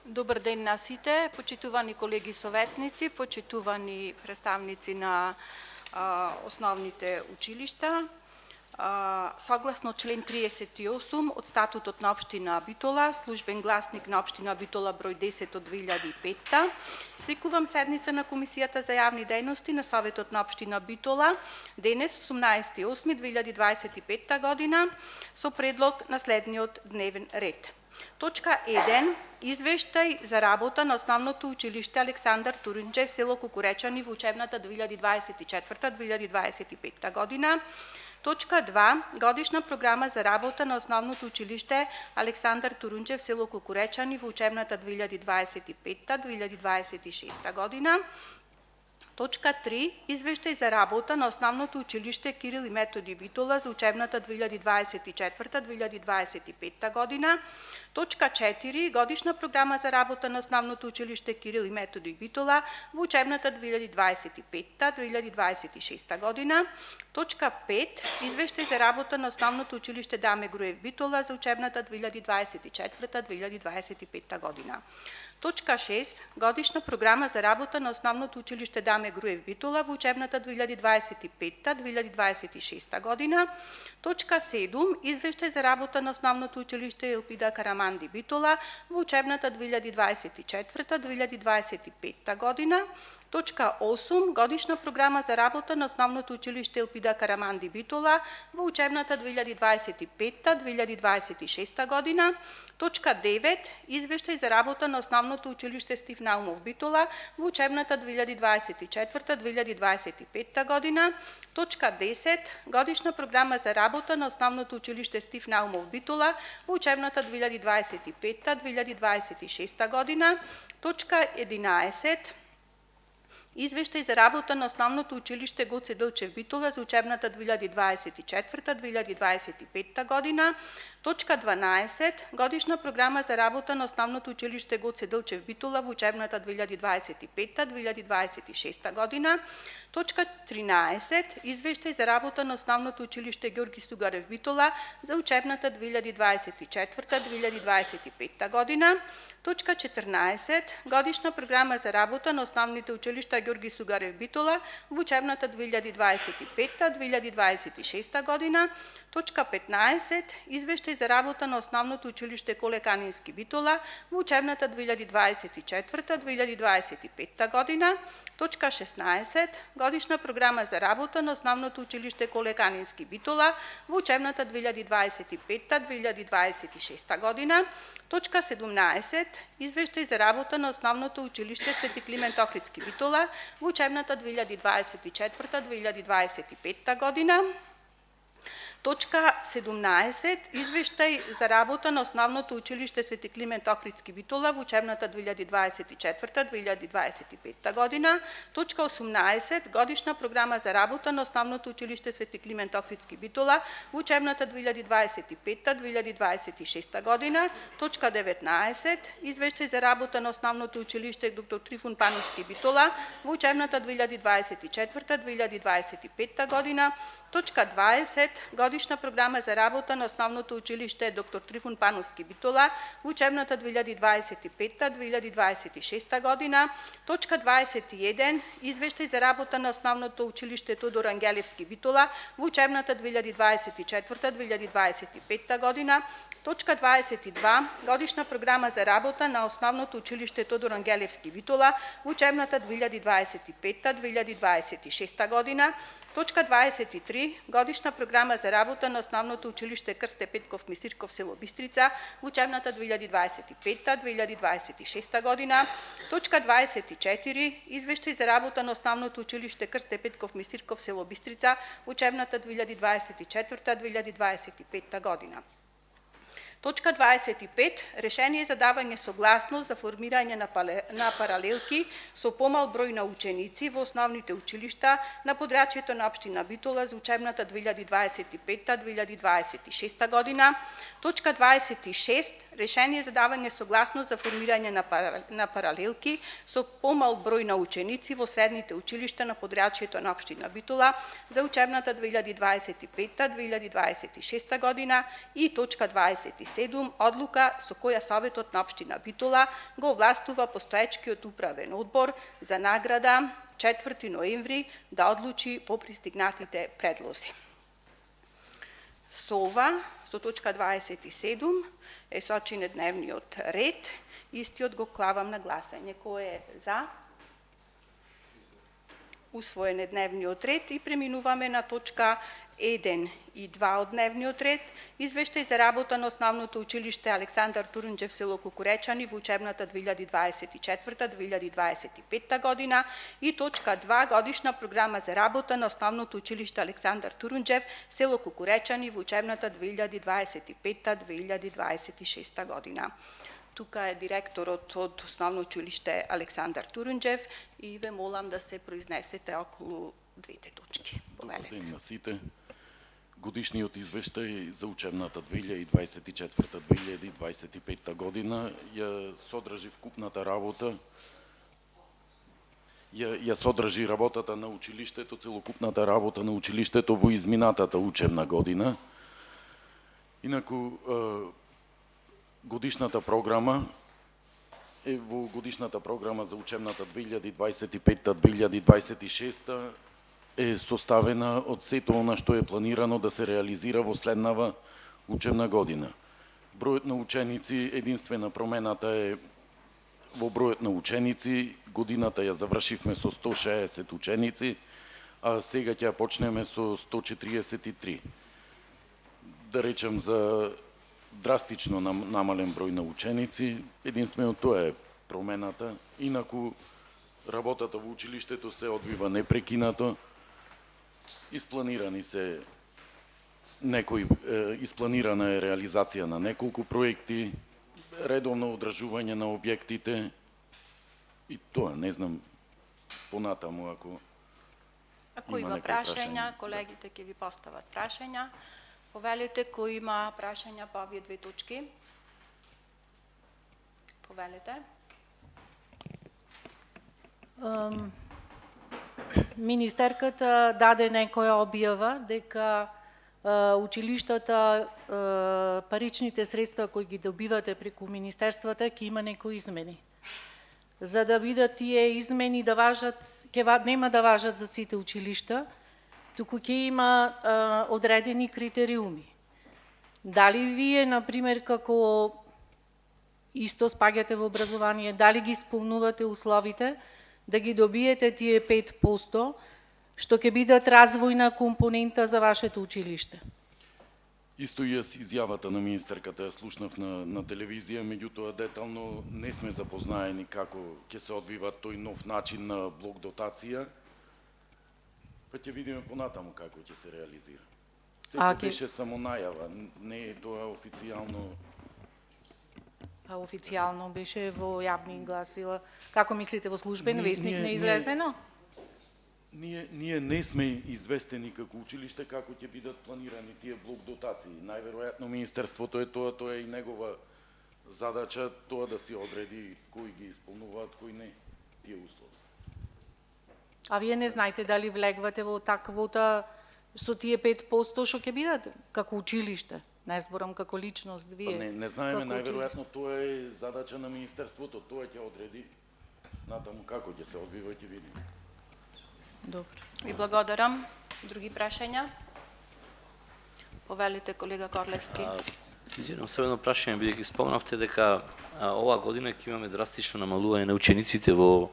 Добар ден на сите, почитувани колеги советници, почитувани представници на основните училишта. Согласно член 38 од статутот на општина Битола, службен гласник на општина Битола број 10 од 2005, свикувам седница на Комисијата за јавни дејности на Советот на општина Битола денес 18.8.2025 година со предлог на следниот дневен ред. Точка 1. Извештај за работа на Основното училиште Александар Турунџев, село Кукуречани во учебната 2024-2025 година. Точка 2. Годишна програма за работа на Основното училиште Александар Турунџев, село Кукуречани во учебната 2025-2026 година. Точка 3. Извештај за работа на Основното училиште Кирил и Методи Битола за учебната 2024-2025 година. Точка 4. Годишна програма за работа на Основното училиште Кирил и Методи Битола во учебната 2025-2026 година. Точка 5. Извештај за работа на Основното училиште Даме Груев Битола за учебната 2024-2025 година. Точка 6. Годишна програма за работа на Основното училиште Даме Груев Битола во учебната 2025-2026 година. Точка 7. Извештај за работа на Основното училиште Елпида Караманди Битола во учебната 2024-2025 година. Точка 8. Годишна програма за работа на Основното училиште Елпида Караманди Битола во учебната 2025-2026 година. Точка 9. Извештај за работа на Основното училиште Стив Наумов Битола во учебната 2024-2025 година. Точка 10. Годишна програма за работа на Основното училиште Стив Наумов Битола во учебната 2025-2026 година. Точка 11. Извештај за работа на Основното училиште Гоце Дилчев Битола за учебната 2024-2025 година. Точка 12. Годишна програма за работа на Основното училиште Гоце Дилчев Битола во учебната 2025-2026 година. Точка 13. Извештај за работа на Основното училиште Георги Сугарев Битола за учебната 2024-2025 година. Точка 14. Годишна програма за работа на основните училишта Георги Сугарев Битола во учебната 2025-2026 година. Точка 15. Извештај за работа на Основното училиште Коле Канински Битола во учебната 2024-2025 година. Точка 16. Годишна програма за работа на Основното училиште Коле Канински Битола во учебната 2025-2026 година. Точка 17. Извештај за работа на Основното училиште Свети Климент Охридски Битола во учебната 2024-2025 година. Точка 17. Извештај за работа на Основното училиште Свети Климент Охридски Битола во учебната 2024-2025 година. Точка 18. Годишна програма за работа на Основното училиште Свети Климент Охридски Битола во учебната 2025-2026 година. Точка 19. Извештај за работа на Основното училиште Доктор Трифун Пановски Битола во учебната 2024-2025 година. Точка 20. Годишна програма за работа на Основното училиште Доктор Трифун Пановски Битола во учебната 2025-2026 година. Точка 21. Извештај за работа на Основното училиште Тодор Ангелевски Битола во учебната 2024-2025 година. Точка 22. Годишна програма за работа на Основното училиште Тодор Ангелевски Битола во учебната 2025-2026 година. Точка 23. Годишна програма за работа на Основното училиште Крсте Петков Мисирков село Бистрица во учебната 2025-2026 година. Точка 24. Извештај за работа на Основното училиште Крсте Петков Мисирков село Бистрица во учебната 2024-2025 година. Точка 25. Решение за давање согласност за формирање на паралелки со помал број на ученици во основните училишта на подрачјето на општина Битола за учебната 2025-2026 година. Точка 26. Решение за давање согласност за формирање на паралелки со помал број на ученици во средните училишта на подрачјето на општина Битола за учебната 2025-2026 година. И точка 27. 27 одлука со која Советот на општина Битола го овластува постоечкиот управен одбор за награда 4 ноември да одлучи по пристигнатите предлози. Со ова, со точка 27 е сочинет дневниот ред, истиот го клавам на гласање. Кој е за? Усвоен е дневниот ред и преминуваме на точка 1 и 2 од дневниот ред, извештај за работа на Основното училиште Александар Турунџев село Кукуречани во учебната 2024-2025 година и точка 2 годишна програма за работа на Основното училиште Александар Турунџев село Кукуречани во учебната 2025-2026 година. Тука е директорот од Основно училиште Александар Турунџев и ве молам да се произнесете околу двете точки. Добар ден на сите. Годишниот извештај за учебната 2024-2025 година ја содржи вкупната работа, ја содржи работата на училиштето, целокупната работа на училиштето во изминатата учебна година. Инаку, годишната програма е во годишната програма за учебната 2025-2026 е составена од сето она што е планирано да се реализира во следнава учебна година. Бројот на ученици, единствена промената е во бројот на ученици. Годината ја завршивме со 160 ученици, а сега ќе почнеме со 143. Да речем за драстично намален број на ученици, единствено тоа е промената. Инаку, работата во училиштето се одвива непрекинато. Испланирана е реализација на неколку проекти, редовно одржување на објектите и тоа, не знам, понатаму ако има прашања, колегите ќе ви постават прашања. Повелите кој има прашања по овие две точки. Повелите. Министерката даде некоја објава дека училиштата, паричните средства кои ги добивате преку министерствата ќе има некои измени. За да бидат тие измени да важат, нема да важат за сите училишта, туку ќе има одредени критериуми. Дали вие, например, како исто спаѓате во образование, дали ги исполнувате условите да ги добиете тие 5%, што ќе бидат развојна компонента за вашето училиште? Исто и јас изјавата на министерката ја слушнав на телевизија, меѓутоа детално не сме запознаени како ќе се одвива тој нов начин на блок дотација, па ќе видиме понатаму како ќе се реализира. Сега беше само најава, не е тоа официјално. А официјално беше во јавни гласила. Како мислите, во службен весник не излезено? Ние не сме известени како училиште како ќе бидат планирани тие блок дотации. Најверојатно министерството е тоа е и негова задача, тоа да си одреди кои ги исполнуваат, кои не тие услови. А вие не знаете дали влегвате во таквота со тие 5% што ќе бидат како училиште? Не зборам како личност вие. Не знаеме, најверојатно тоа е задача на министерството, тоа ќе одреди натаму како ќе се одвива, ќе видиме. Добро. Ви благодарам. Други прашања? Повелите, колега Корлевски. Извинувам се, едно прашање, бидејќи спомнавте дека оваа година ќе имаме драстично намалување на учениците во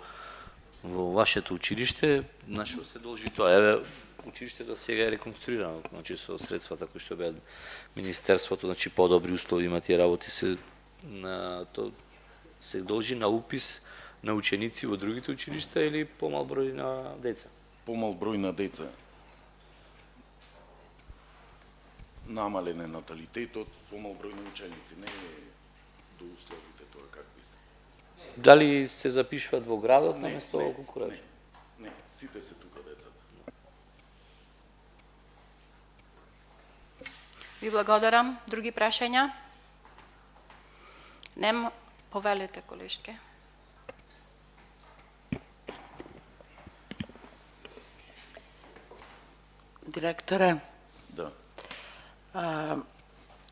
вашето училиште. На што се должи тоа? Еве, училиштето сега е реконструирано, значи со средствата кои што беа министерството, значи подобри услови има тие работи, се должи на упис на ученици во другите училишта или помал број на деца? Помал број на деца. Намален е наталитетот, помал број на ученици, не е до условите тоа какви се. Дали се запишуваат во градот наместо во Кукуреч? Не, сите се тука децата. Ви благодарам. Други прашања? Нема. Повелите, колешке. Директоре, Да.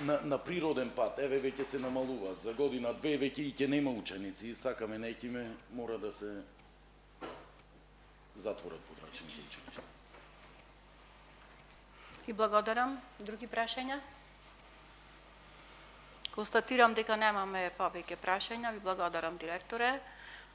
на природен пат, еве веќе се намалуваат. За година, две веќе и ќе нема ученици. И сакаме некиме, мора да се затворат подрачните училишта. И благодарам. Други прашања? Констатирам дека немаме повеќе прашања. Ви благодарам, директоре.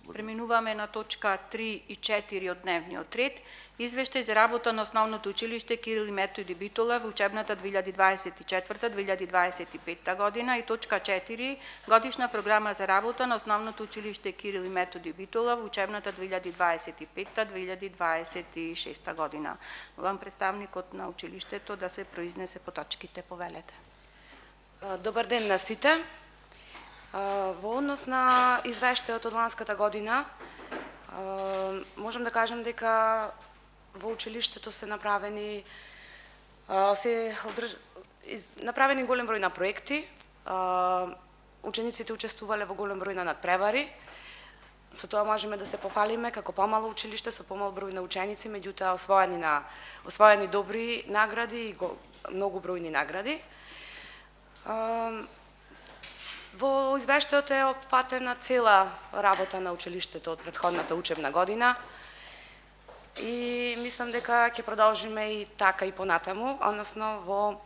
Преминуваме на точка 3 и 4 од дневниот ред. Извештај за работа на Основното училиште Кирил и Методи Битола во учебната 2024-2025 година и точка 4 годишна програма за работа на Основното училиште Кирил и Методи Битола во учебната 2025-2026 година. Молам представникот на училиштето да се произнесе по точките. Повелете. Добар ден на сите. Во однос на извештајот од ланската година, можам да кажем дека во училиштето се направени голем број на проекти, учениците учествувале во голем број на надпревари. Со тоа можеме да се пофалиме како помало училиште со помал број на ученици, меѓутоа освоени добри награди и многу бројни награди. Во извештајот е опфатена цела работа на училиштето од претходната учебна година и мислам дека ќе продолжиме и така и понатаму, односно во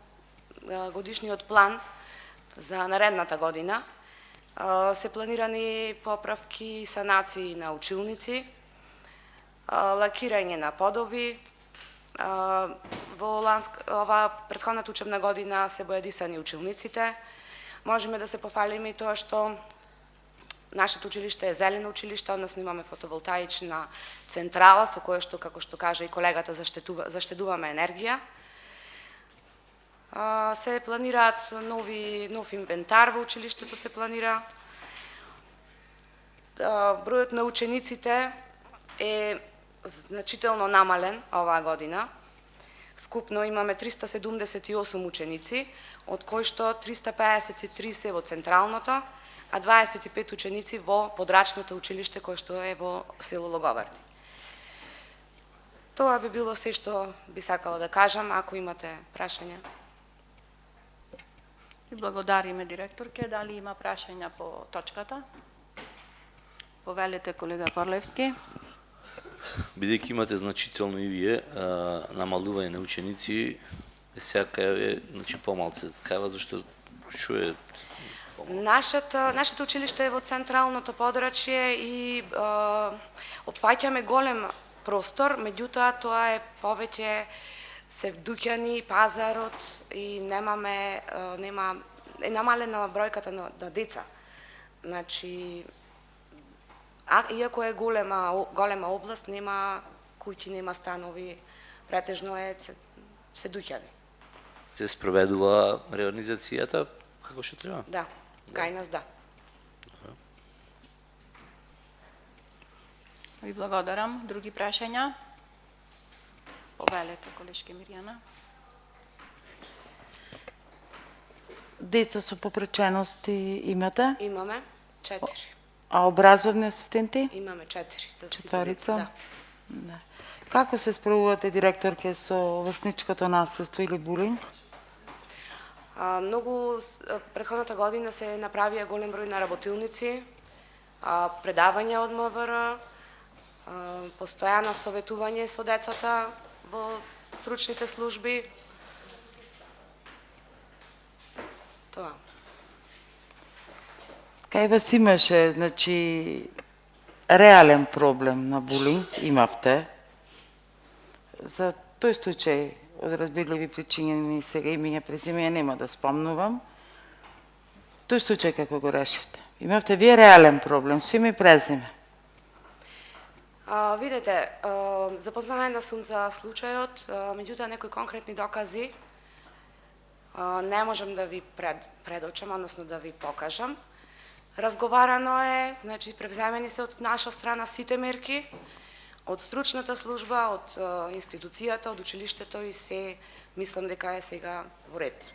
годишниот план за наредната година се планирани поправки и санации на училници, лакирање на подови. Во ова претходната учебна година се боядисани училниците. Можеме да се пофалиме и тоа што нашето училиште е зелено училиште, односно имаме фотоволтаична централа со која што, како што кажа и колегата, заштедуваме енергија. Се планираат нов инвентар во училиштето се планира. Бројот на учениците е значително намален оваа година. Вкупно имаме 378 ученици, од кои што 353 се во централното, а 25 ученици во подрачното училиште кој што е во село Логоварди. Тоа би било се што би сакала да кажам, ако имате прашања. И благодариме, директорке. Дали има прашања по точката? Повелете, колега Корлевски. Бидејќи имате значително и вие намалување на ученици, сега е помалце такава, зашто што е Нашето училиште е во централното подрачје и опфаќаме голем простор, меѓутоа тоа е повеќе се дуќани пазарот и е намалена бројката на деца. Значи, иако е голема област, нема куќи, нема станови, претежно е се дуќани. Се спроведува реорганизацијата како што треба? Да, кај нас да. Ви благодарам. Други прашања? Повелете, колешке Мирјана. Деца со попречености имате? Имаме 4. А образовни асистенти? Имаме 4 за сите Четворица? деца. Да. Како се справувате, директорке, со врсничкото наследство или булинг? Претходната година се направија голем број на работилници, предавања од МВР, постојано советување со децата во стручните служби. Тоа. Кај вас имаше, значи, реален проблем на булинг, имавте. За тој случај, од разбирливи причини, сега имење презимење нема да спомнувам. Тој случај како го решивте? Имавте вие реален проблем, со име и презиме. Видете, запознаена сум за случајот, меѓутоа некои конкретни докази не можам да ви предочам, односно да ви покажам. Разговарано е, значи превземени се од наша страна сите мерки, од стручната служба, од институцијата, од училиштето и се мислам дека е сега во ред.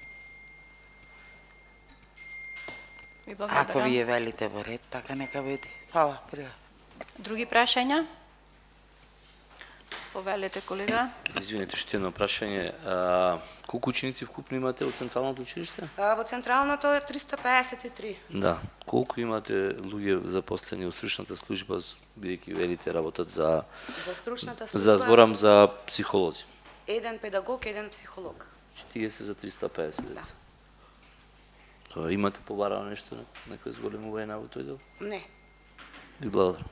Ако вие велите во ред, така нека биде. Фала, пријатно. Други прашања? Повелете, колега. Извинете, уште едно прашање. Колку ученици вкупно имате од Централното училиште? Во централното е 353. Да. Колку имате луѓе запослени во стручната служба, бидејќи велите работат за Во стручната служба зборам за психолози? еден педагог, еден психолог. 40 за 350 Да. деца. Добре, имате побарано нешто, некој зголемување во тој дел? Не. Ви благодарам.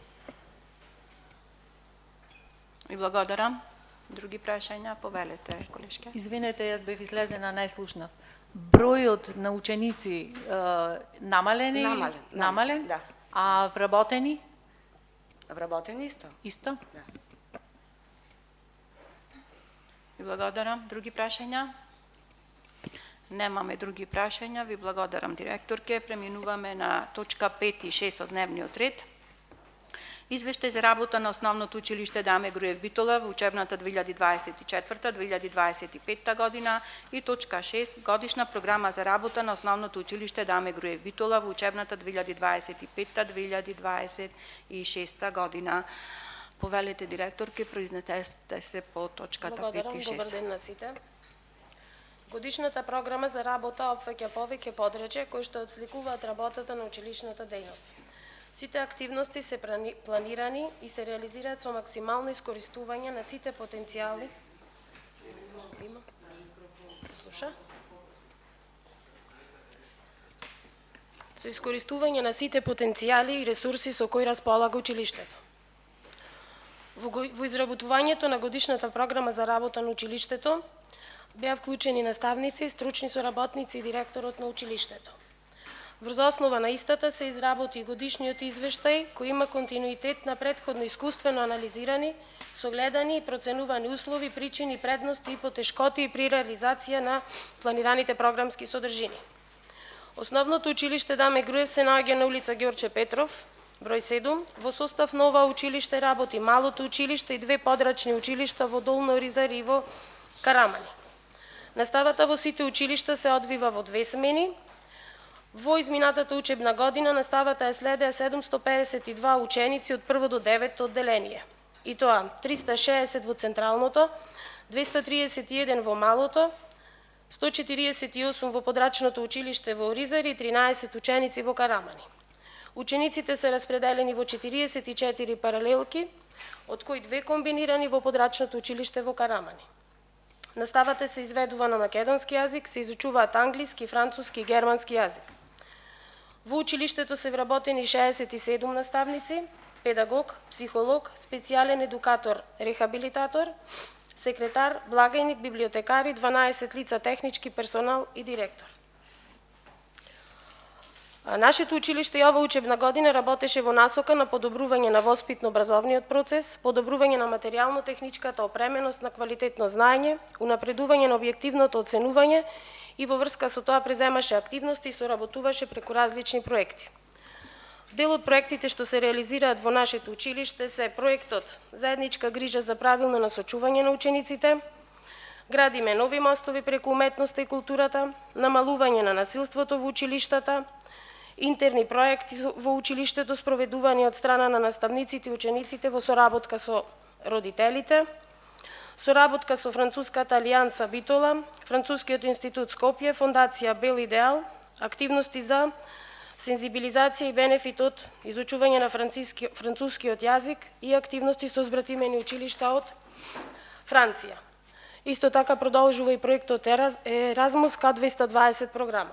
И благодарам. Други прашања, повелете, колешке. Извинете, јас бев излезена, не слушнав. Бројот на ученици намален е? Намален, да. А вработени? Вработени исто. Исто? Да. Ви благодарам. Други прашања? Немаме други прашања. Ви благодарам, директорке. Преминуваме на точка 5 и 6 од дневниот ред. Извештај за работа на Основното училиште Даме Груев Битола во учебната 2024-2025 година и точка 6 годишна програма за работа на Основното училиште Даме Груев Битола во учебната 2025-2026 година. Повелете, директорки, произнесете се по точката 5 Благодарам, и 6. добар ден на сите. Годишната програма за работа опфаќа повеќе подрачја кои што отсликуваат работата на училишната дејност. Сите активности се планирани и се реализираат со максимално искористување на сите потенцијали. Има? Слуша? Со искористување на сите потенцијали и ресурси со кои располага училиштето. Во изработувањето на годишната програма за работа на училиштето беа вклучени наставници, стручни соработници и директорот на училиштето. Врз основа на истата се изработи годишниот извештај кој има континуитет на претходно искуствено анализирани, согледани и проценувани услови, причини, предности и потешкоти при реализација на планираните програмски содржини. Основното училиште Даме Груев се наоѓа на улица Ѓорче Петров, број 7. Во состав на ова училиште работи малото училиште и две подрачни училишта во Долно Оризари и во Карамани. Наставата во сите училишта се одвива во 2 смени. Во изминатата учебна година наставата ја следеа 752 ученици од 1 до 9 одделение. И тоа 360 во централното, 231 во малото, 148 во подрачното училиште во Оризари и 13 ученици во Карамани. Учениците се распределени во 44 паралелки, од кои 2 комбинирани во подрачното училиште во Карамани. Наставата се изведува на македонски јазик, се изучуваат англиски, француски и германски јазик. Во училиштето се вработени 67 наставници, педагог, психолог, специјален едукатор, рехабилитатор, секретар, благајник, библиотекари, 12 лица технички персонал и директор. Нашето училиште и ова учебна година работеше во насока на подобрување на воспитно-образовниот процес, подобрување на материјално-техничката опременост на квалитетно знаење, унапредување на објективното оценување и во врска со тоа преземаше активности и соработуваше преку различни проекти. Дел од проектите што се реализираат во нашето училиште се проектот Заедничка грижа за правилно насочување на учениците, градиме нови мостови преку уметноста и културата, намалување на насилството во училиштата, интерни проекти во училиштето спроведувани од страна на наставниците и учениците во соработка со родителите, соработка со Француската алијанса Битола, Францускиот институт Скопје, Фондација Бел Идеал, активности за сензибилизација и бенефит од изучување на францускиот јазик и активности со збратимени училишта од Франција. Исто така продолжува и проектот Еразмус К220 програма.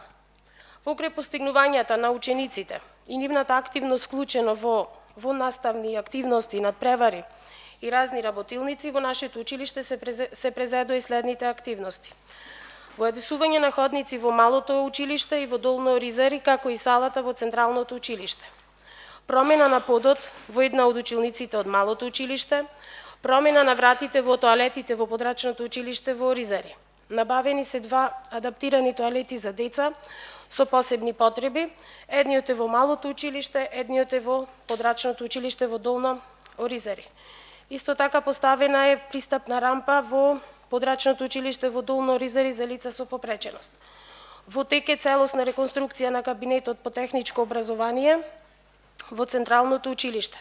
Покрај постигнувањата на учениците и нивната активност вклучено во наставни активности, надпревари и разни работилници, во нашето училиште се презедоа и следните активности. Во одесување на ходници во малото училиште и во Долно Оризари, како и салата во централното училиште. Промена на подот во една од училниците од малото училиште, промена на вратите во тоалетите во подрачното училиште во Оризари. Набавени се 2 адаптирани тоалети за деца со посебни потреби, едниот е во малото училиште, едниот е во подрачното училиште во Долно Оризари. Исто така поставена е пристапна рампа во подрачното училиште во Долно Оризари за лица со попреченост. Во тек е целосна реконструкција на кабинетот по техничко образование во централното училиште.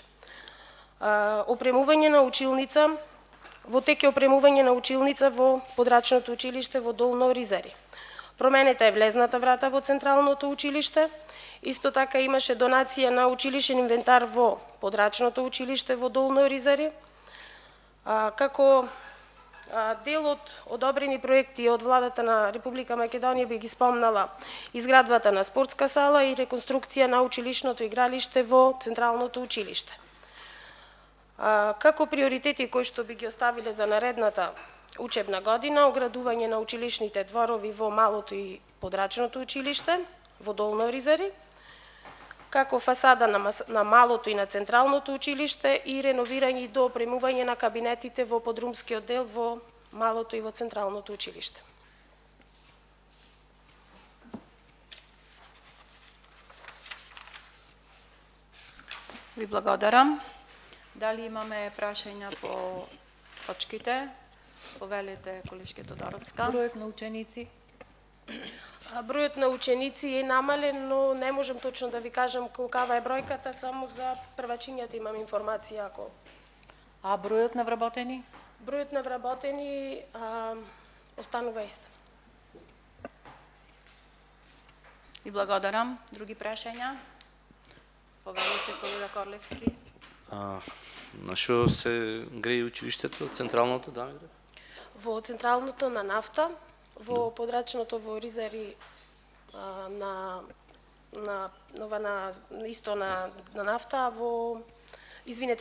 Опремување на училница Во тек е опремување на училница во подрачното училиште во Долно Оризари. Променета е влезната врата во централното училиште. Исто така имаше донација на училишен инвентар во подрачното училиште во Долно Оризари. Како дел од одобрени проекти од владата на Република Македонија би ги спомнала изградбата на спортска сала и реконструкција на училишното игралиште во централното училиште. Како приоритети кои што би ги оставиле за наредната учебна година, оградување на училишните дворови во малото и подрачното училиште во Долно Оризари, како фасада на малото и на централното училиште и реновирање и доопремување на кабинетите во подрумскиот дел во малото и во централното училиште. Ви благодарам. Дали имаме прашања по точките? Повелете, колешке Тодоровска. Бројот на ученици? Бројот на ученици е намален, но не можам точно да ви кажам колкава е бројката, само за првачињата имам информација. А бројот на вработени? Бројот на вработени останува ист. Ви благодарам. Други прашања? Повелете, колега Корлевски. На што се грее училиштето, централното, да ме грее? Во централното на нафта, во подрачното во Оризари исто на нафта,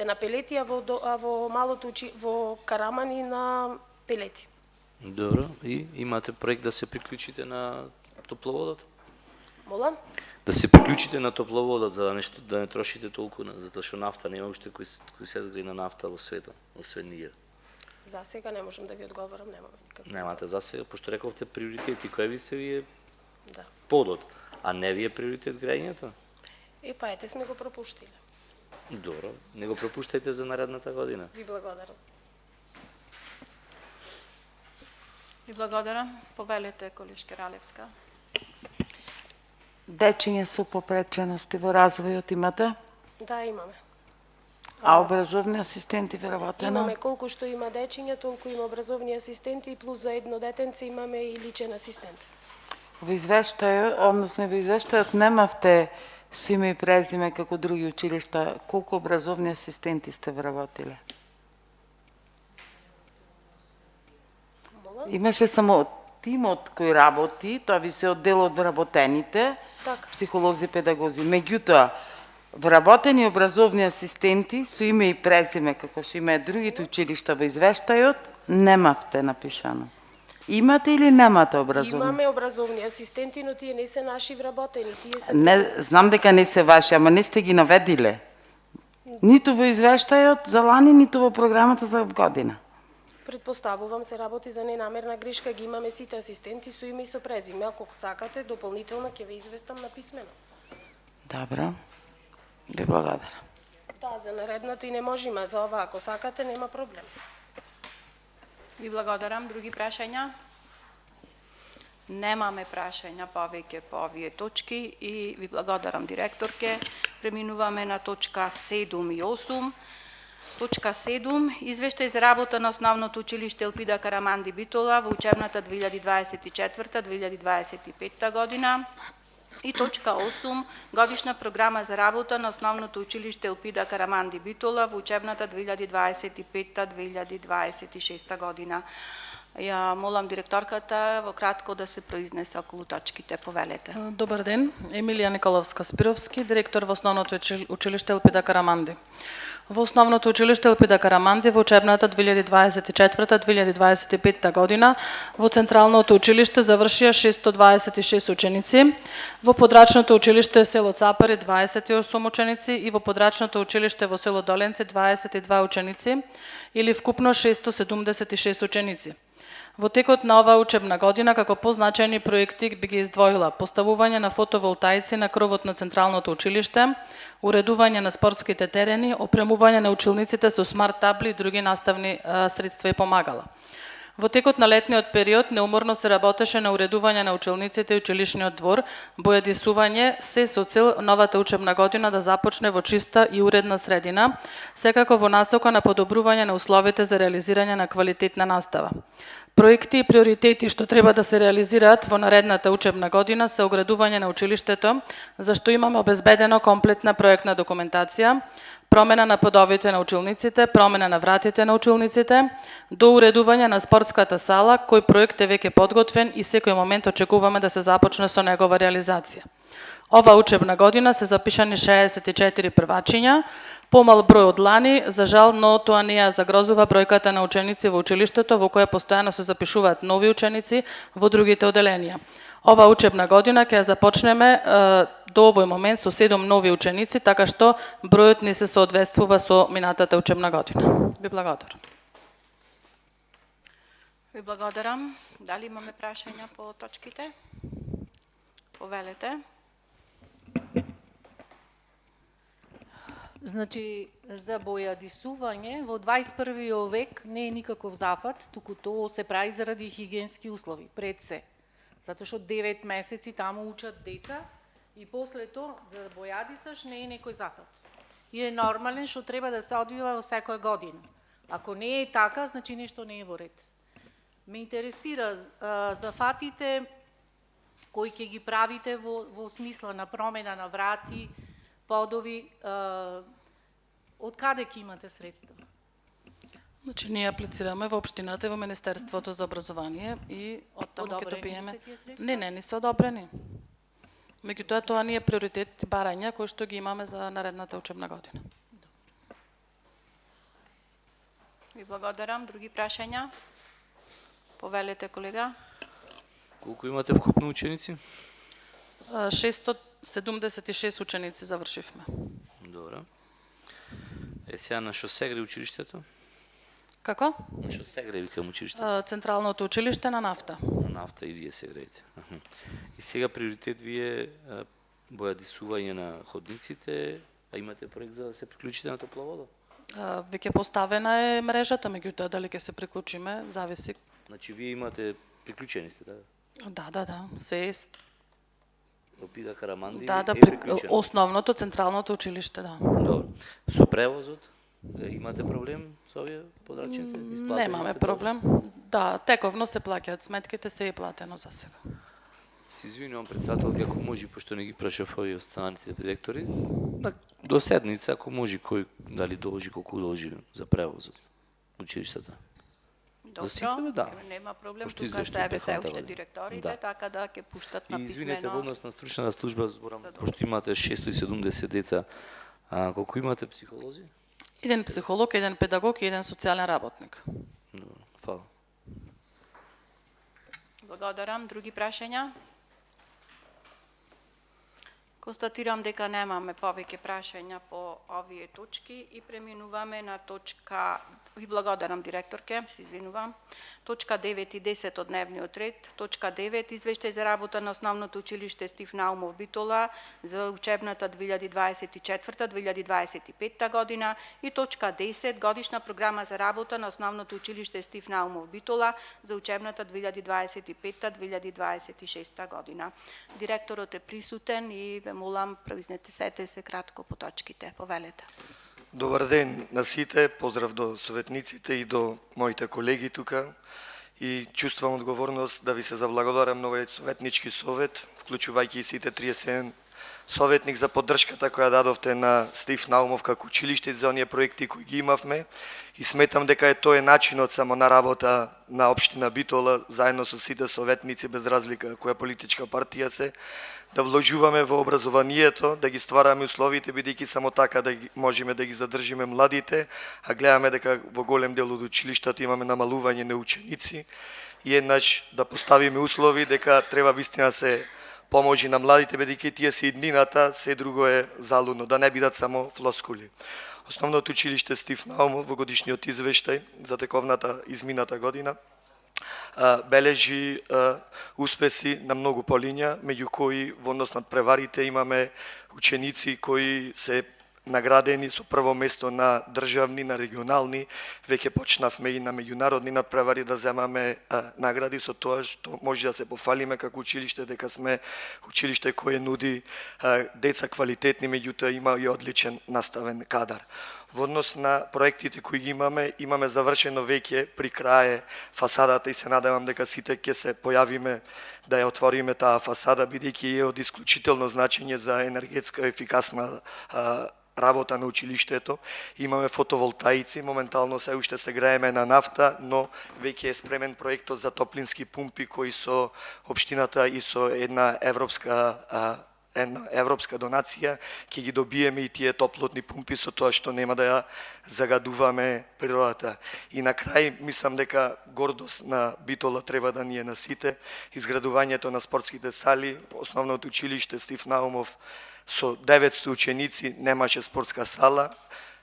на пелети, а во малото во Карамани на пелети. Добро, и имате проект да се приклучите на топловодот? Мола? Да се приклучите на топловодот, за да не трошите толку, затоа што нафта нема уште кој се грее на нафта во светот, освен ние. За сега не можам да ви одговорам, немаме никакво. Немате за сега, пошто рековте приоритети, кој ви се вие Да. подот, а не ви е приоритет грејењето? Па ете сме го пропуштиле. Добро, не го пропуштајте за наредната година. Ви благодарам. Ви благодарам. Повелете, колешке Ралевска. Дечиња со попречености во развојот имате? Да, имаме. А образовни асистенти вработено? Имаме колку што има дечиња, толку има образовни асистенти и плюс за едно детенце имаме и личен асистент. Во извештајот, односно во извештајот немавте со име и презиме како други училишта, колку образовни асистенти сте вработиле? Мола? Имаше само тимот кој работи, тоа ви се оддел од вработените, Така. психолози, педагози. Меѓутоа, вработени образовни асистенти со име и презиме, како што има другите училишта во извештајот, немавте напишано. Имате или немате образовни? Имаме образовни асистенти, но тие не се наши вработени. Тие се Не, знам дека не се ваши, ама не сте ги наведиле. Ниту во извештајот за лани, ниту во програмата за година. Предпоставувам се работи за ненамерна грешка, ги имаме сите асистенти со име и со презиме. Ако сакате, дополнително ќе ве известам на писмено. Добро. Ви благодарам. Да, за наредната и не можеме, за ова ако сакате нема проблем. Ви благодарам. Други прашања? Немаме прашања повеќе по овие точки и ви благодарам, директорке. Преминуваме на точка 7 и 8. Точка 7. Извештај за работа на Основното училиште Елпида Караманди Битола во учебната 2024-2025 година. И точка 8. Годишна програма за работа на Основното училиште Елпида Караманди Битола во учебната 2025-2026 година. Ја молам директорката во кратко да се произнесе околу точките. Повелете. Добар ден, Емилија Николовска-Спировски, директор во Основното училиште Елпида Караманди. Во Основното училиште Елпида Караманди во учебната 2024-2025 година во Централното училиште завршија 626 ученици, во Подрачното училиште село Цапари 28 ученици и во Подрачното училиште во село Доленци 22 ученици или вкупно 676 ученици. Во текот на оваа учебна година, како позначајни проекти би ги издвоила поставување на фотоволтаици на кровот на Централното училиште, уредување на спортските терени, опремување на училниците со смарт табли и други наставни средства и помагала. Во текот на летниот период неуморно се работеше на уредување на училниците и училишниот двор, бојадисување, се со цел новата учебна година да започне во чиста и уредна средина, секако во насока на подобрување на условите за реализирање на квалитетна настава. Проекти и приоритети што треба да се реализираат во наредната учебна година се оградување на училиштето, за што имаме обезбедено комплетна проектна документација, промена на подовите на училниците, промена на вратите на училниците, до уредување на спортската сала, кој проект е веќе подготвен и секој момент очекуваме да се започне со негова реализација. Ова учебна година се запишани 64 првачиња, помал број од лани, за жал, но тоа не ја загрозува бројката на ученици во училиштето, во кое постојано се запишуваат нови ученици во другите оделенија. Ова учебна година ќе ја започнеме до овој момент со 7 нови ученици, така што бројот не се соодветствува со минатата учебна година. Ви благодарам. Ви благодарам. Дали имаме прашања по точките? Повелете. Значи, за бојадисување во 21. век не е никаков зафат, туку тоа се прави заради хигиенски услови, пред се. Затоа што 9 месеци таму учат деца и после тоа да бојадисаш не е некој зафат. И е нормален што треба да се одвива во секоја година. Ако не е така, значи нешто не е во ред. Ме интересира зафатите кои ќе ги правите во смисла на промена на врати, подови, од каде ќе имате средства? Значи, ние аплицираме во општината и во Министерството за образование и од таму ќе добиеме. Не се одобрени. Меѓутоа, тоа ни е приоритет барања кои што ги имаме за наредната учебна година. Ви благодарам. Други прашања? Повелете, колега. Колку имате вкупно ученици? 676 ученици завршивме. Добро. Сега на што се гре училиштето? Како? На што се гре викам училиштето? Централното училиште на нафта. На нафта и вие се греете. И сега приоритет ви е бојадисување на ходниците, а имате проект за да се приклучите на топловодот? Веќе поставена е мрежата, меѓутоа дали ќе се приклучиме, зависи. Значи вие имате приклучени сте, така? Да. Се Опида Караманди да, е приклучено. Основното централното училиште, да. Добро. Со превозот имате проблем со овие подрачните? Немаме проблем. Да, тековно се плаќаат сметките, се е платено за сега. Се извинувам, председателки, ако може, пошто не ги прашав овие останатите директори, до седница, ако може, кој дали доложи, колку доложи за превозот училиштата. Добро, да. Нема проблем, Пошто тука извештај се беха уште директорите, Да. така да ќе пуштат на И писмено. извинете, во однос на стручната служба, зборам, пошто имате 670 деца, колку имате психолози? Еден психолог, еден педагог и еден социјален работник. Добро, фала. Благодарам. Други прашања? Констатирам дека немаме повеќе прашања по овие точки и преминуваме на точка... Ви благодарам, директорке, се извинувам. Точка 9 и 10 од дневниот ред. Точка 9. Извештај за работа на Основното училиште Стив Наумов Битола за учебната 2024-2025 година и точка 10. Годишна програма за работа на Основното училиште Стив Наумов Битола за учебната 2025-2026 година. Директорот е присутен и ве молам, произнесете се кратко по точките. Повелете. Добар ден на сите, поздрав до советниците и до моите колеги тука. И чувствам одговорност да ви се заблагодарам на овој советнички совет, вклучувајќи и сите 37 советник за поддршката која дадовте на Стив Наумов како училиште за оние проекти кои ги имавме. И сметам дека тој е начинот само на работа на општина Битола, заедно со сите советници, без разлика која политичка партија се, да вложуваме во образованието, да ги ствараме условите, бидејќи само така да можеме да ги задржиме младите, а гледаме дека во голем дел од училиштата имаме намалување на ученици и еднаш да поставиме услови дека треба вистина се поможи на младите, бидејќи тие се иднината, се друго е залудно, да не бидат само флоскули. Основното училиште Стив Наумов во годишниот извештај за тековната измината година бележи успеси на многу полиња, меѓу кои во однос над преварите имаме ученици кои се наградени со прво место на државни, на регионални, веќе почнавме и на меѓународни надпревари да земаме награди, со тоа што може да се пофалиме како училиште, дека сме училиште кое нуди деца квалитетни, меѓутоа има и одличен наставен кадар. Во однос на проектите кои ги имаме завршено веќе при крај фасадата и се надевам дека сите ќе се појавиме да ја отвориме таа фасада, бидејќи е од исклучително значење за енергетска ефикасна работа на училиштето. Имаме фотоволтаици, моментално се уште се грееме на нафта, но веќе е спремен проектот за топлински пумпи кои со општината и со една европска донација ќе ги добиеме и тие топлотни пумпи со тоа што нема да ја загадуваме природата. И на крај мислам дека гордост на Битола треба да ни е на сите. Изградувањето на спортските сали, основното училиште Стив Наумов со 900 ученици немаше спортска сала.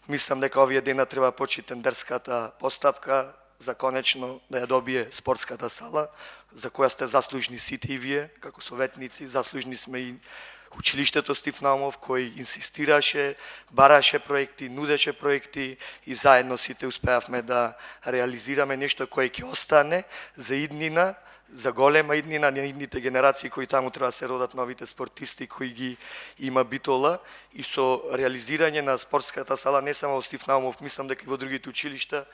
Мислам дека овие дена треба почи тендерската постапка за конечно да ја добие спортската сала, за која сте заслужни сите и вие, како советници, заслужни сме и училиштето Стив Наумов, кој инсистираше, бараше проекти, нудеше проекти и заедно сите успеавме да реализираме нешто кое ќе остане за иднина, за голема иднина на идните генерации кои таму треба да се родат новите спортисти кои ги има Битола, и со реализирање на спортската сала не само во Стив Наумов, мислам дека и во другите училишта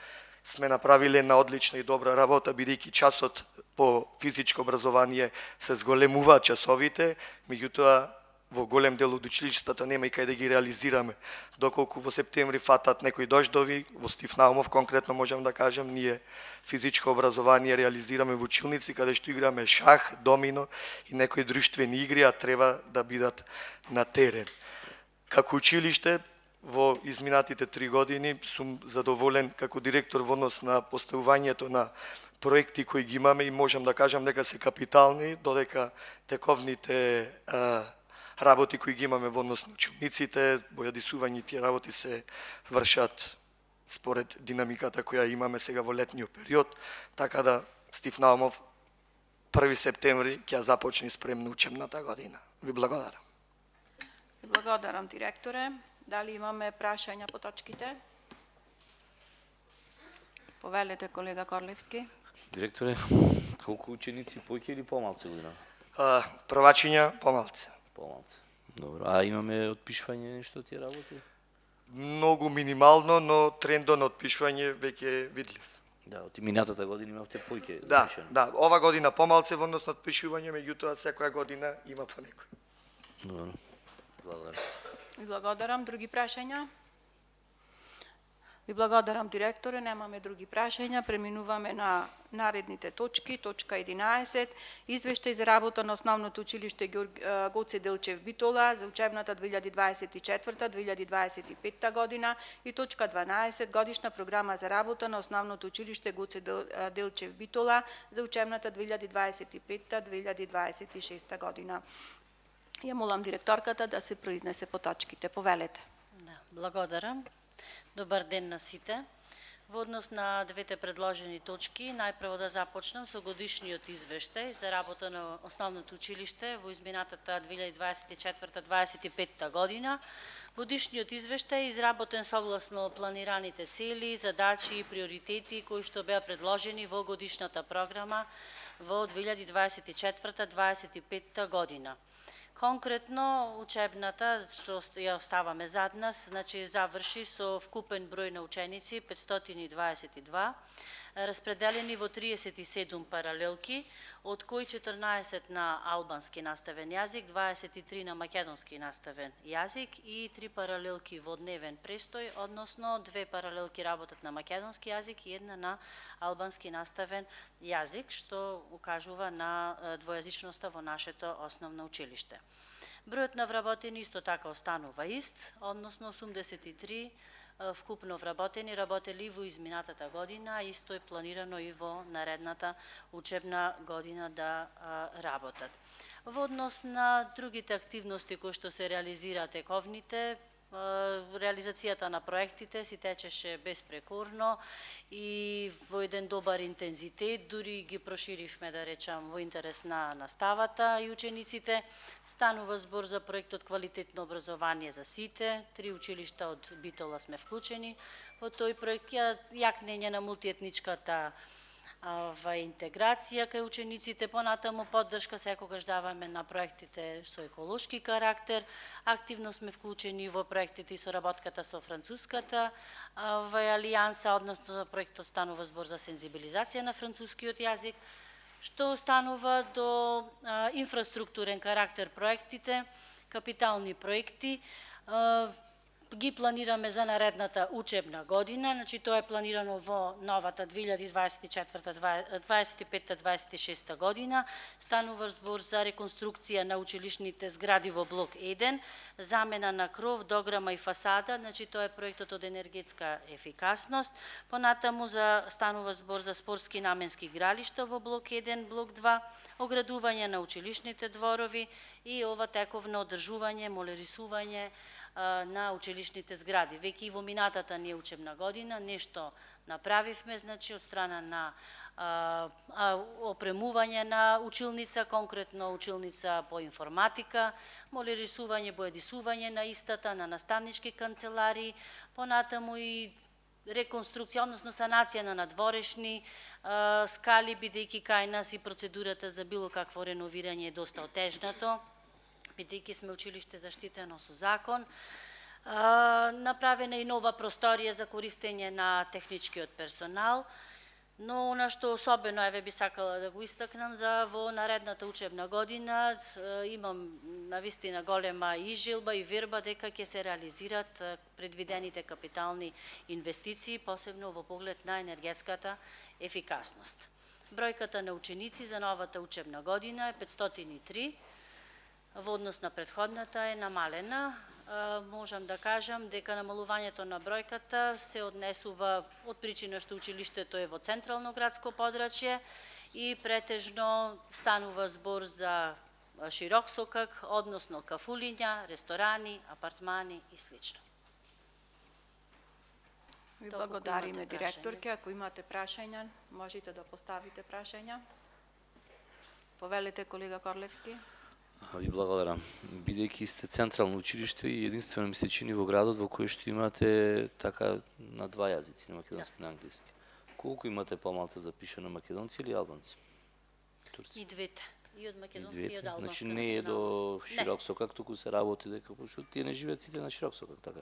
сме направиле една одлична и добра работа, бидејќи часот по физичко образование се зголемуваат часовите, меѓутоа во голем дел од училиштата нема и кај да ги реализираме. Доколку во септември фатат некои дождови, во Стив Наумов конкретно можам да кажам, ние физичко образование реализираме во училници каде што играме шах, домино и некои друштвени игри, а треба да бидат на терен. Како училиште, во изминатите 3 години сум задоволен како директор во однос на поставувањето на проекти кои ги имаме и можам да кажам дека се капитални, додека тековните работи кои ги имаме во однос на учениците, бојадисување, тие работи се вршат според динамиката која имаме сега во летниот период, така да Стив Наумов 1 септември ќе започне спремна учебната година. Ви благодарам. Ви благодарам, директоре. Дали имаме прашања по точките? Повелете, колега Корлевски. Директоре, колку ученици поќе или помалце година? Првачиња помалце. Помалце. Добро. А имаме отпишување нешто од тие работи? Многу минимално, но трендот на отпишување веќе е видлив. Да, од минатата година имавте поќе. Да, ова година помалце во однос на отпишување, меѓутоа секоја година има по некој. Добро. Благодарам. Ви благодарам. Други прашања? Ви благодарам, директоре. Немаме други прашања. Преминуваме на наредните точки. Точка 11. Извештај за работа на Основното училиште Гоце Делчев Битола за учебната 2024-2025 година. И точка 12. Годишна програма за работа на Основното училиште Гоце Делчев Битола за учебната 2025-2026 година. Ја молам директорката да се произнесе по точките. Повелете. Да, благодарам. Добар ден на сите. Во однос на двете предложени точки, најпрво да започнам со годишниот извештај за работа на Основното училиште во изминатата 2024-2025 година. Годишниот извештај е изработен согласно планираните цели, задачи и приоритети кои што беа предложени во годишната програма во 2024-2025 година. Конкретно, учебната, што ја оставаме зад нас, значи заврши со вкупен број на ученици 522, распределени во 37 паралелки, од кои 14 на албански наставен јазик, 23 на македонски наставен јазик и 3 паралелки во дневен престој, односно 2 паралелки работат на македонски јазик и една на албански наставен јазик, што укажува на двојазичноста во нашето основно училиште. Бројот на вработени исто така останува ист, односно 83 вкупно вработени работели во изминатата година, исто е планирано и во наредната учебна година да работат. Во однос на другите активности кои што се реализираат тековните, реализацијата на проектите си течеше безпрекорно и во еден добар интензитет, дури ги проширивме, да речам, во интерес на наставата и учениците. Станува збор за проектот Квалитетно образование за сите, 3 училишта од Битола сме вклучени во тој проект, јакнење на мултиетничката интеграција кај учениците, понатаму поддршка секогаш даваме на проектите со еколошки карактер. Активно сме вклучени во проектите и соработката со француската алијанса, односно проектот станува збор за сензибилизација на францускиот јазик. Што останува до инфраструктурен карактер проектите, капитални проекти, ги планираме за наредната учебна година, значи тоа е планирано во новата 2024-25-26 година. Станува збор за реконструкција на училишните згради во блок 1, замена на кров, дограма и фасада, значи тоа е проектот од енергетска ефикасност. Понатаму станува збор за спортски наменски игралишта во блок 1, блок 2, оградување на училишните дворови и ова тековно одржување, молерисување на училишните згради. Веќе и во минатата ни учебна година нешто направивме, значи од страна на опремување на училница, конкретно училница по информатика, молерисување, боедисување на истата, на наставнички канцеларии, понатаму и реконструкција, односно санација на надворешни скали, бидејќи кај нас и процедурата за било какво реновирање е доста отежнато, бидејќи сме училиште заштитено со закон. Направена и нова просторија за користење на техничкиот персонал, но она што особено би сакала да го истакнам за во наредната учебна година, имам навистина голема и желба и верба дека ќе се реализират предвидените капитални инвестиции, посебно во поглед на енергетската ефикасност. Бројката на ученици за новата учебна година е 503, во однос на предходната е намалена. Можам да кажам дека намалувањето на бројката се однесува од причина што училиштето е во централно градско подрачје и претежно станува збор за широк сокак, односно кафулиња, ресторани, апартмани и слично. Ви благодариме, директорке. Ако имате прашања, можете да поставите прашања. Повелете, колега Корлевски. Ви благодарам. Бидејќи сте централно училиште и единствено ми се чини во градот во кој што имате така на два јазици, на македонски и на англиски. Колку имате помалку запишано македонци или албанци? Турци. И двете. И од македонски и од албански. Значи не е до широк сокак, туку се работи дека пошто тие не живеат сите на широк сокак, така.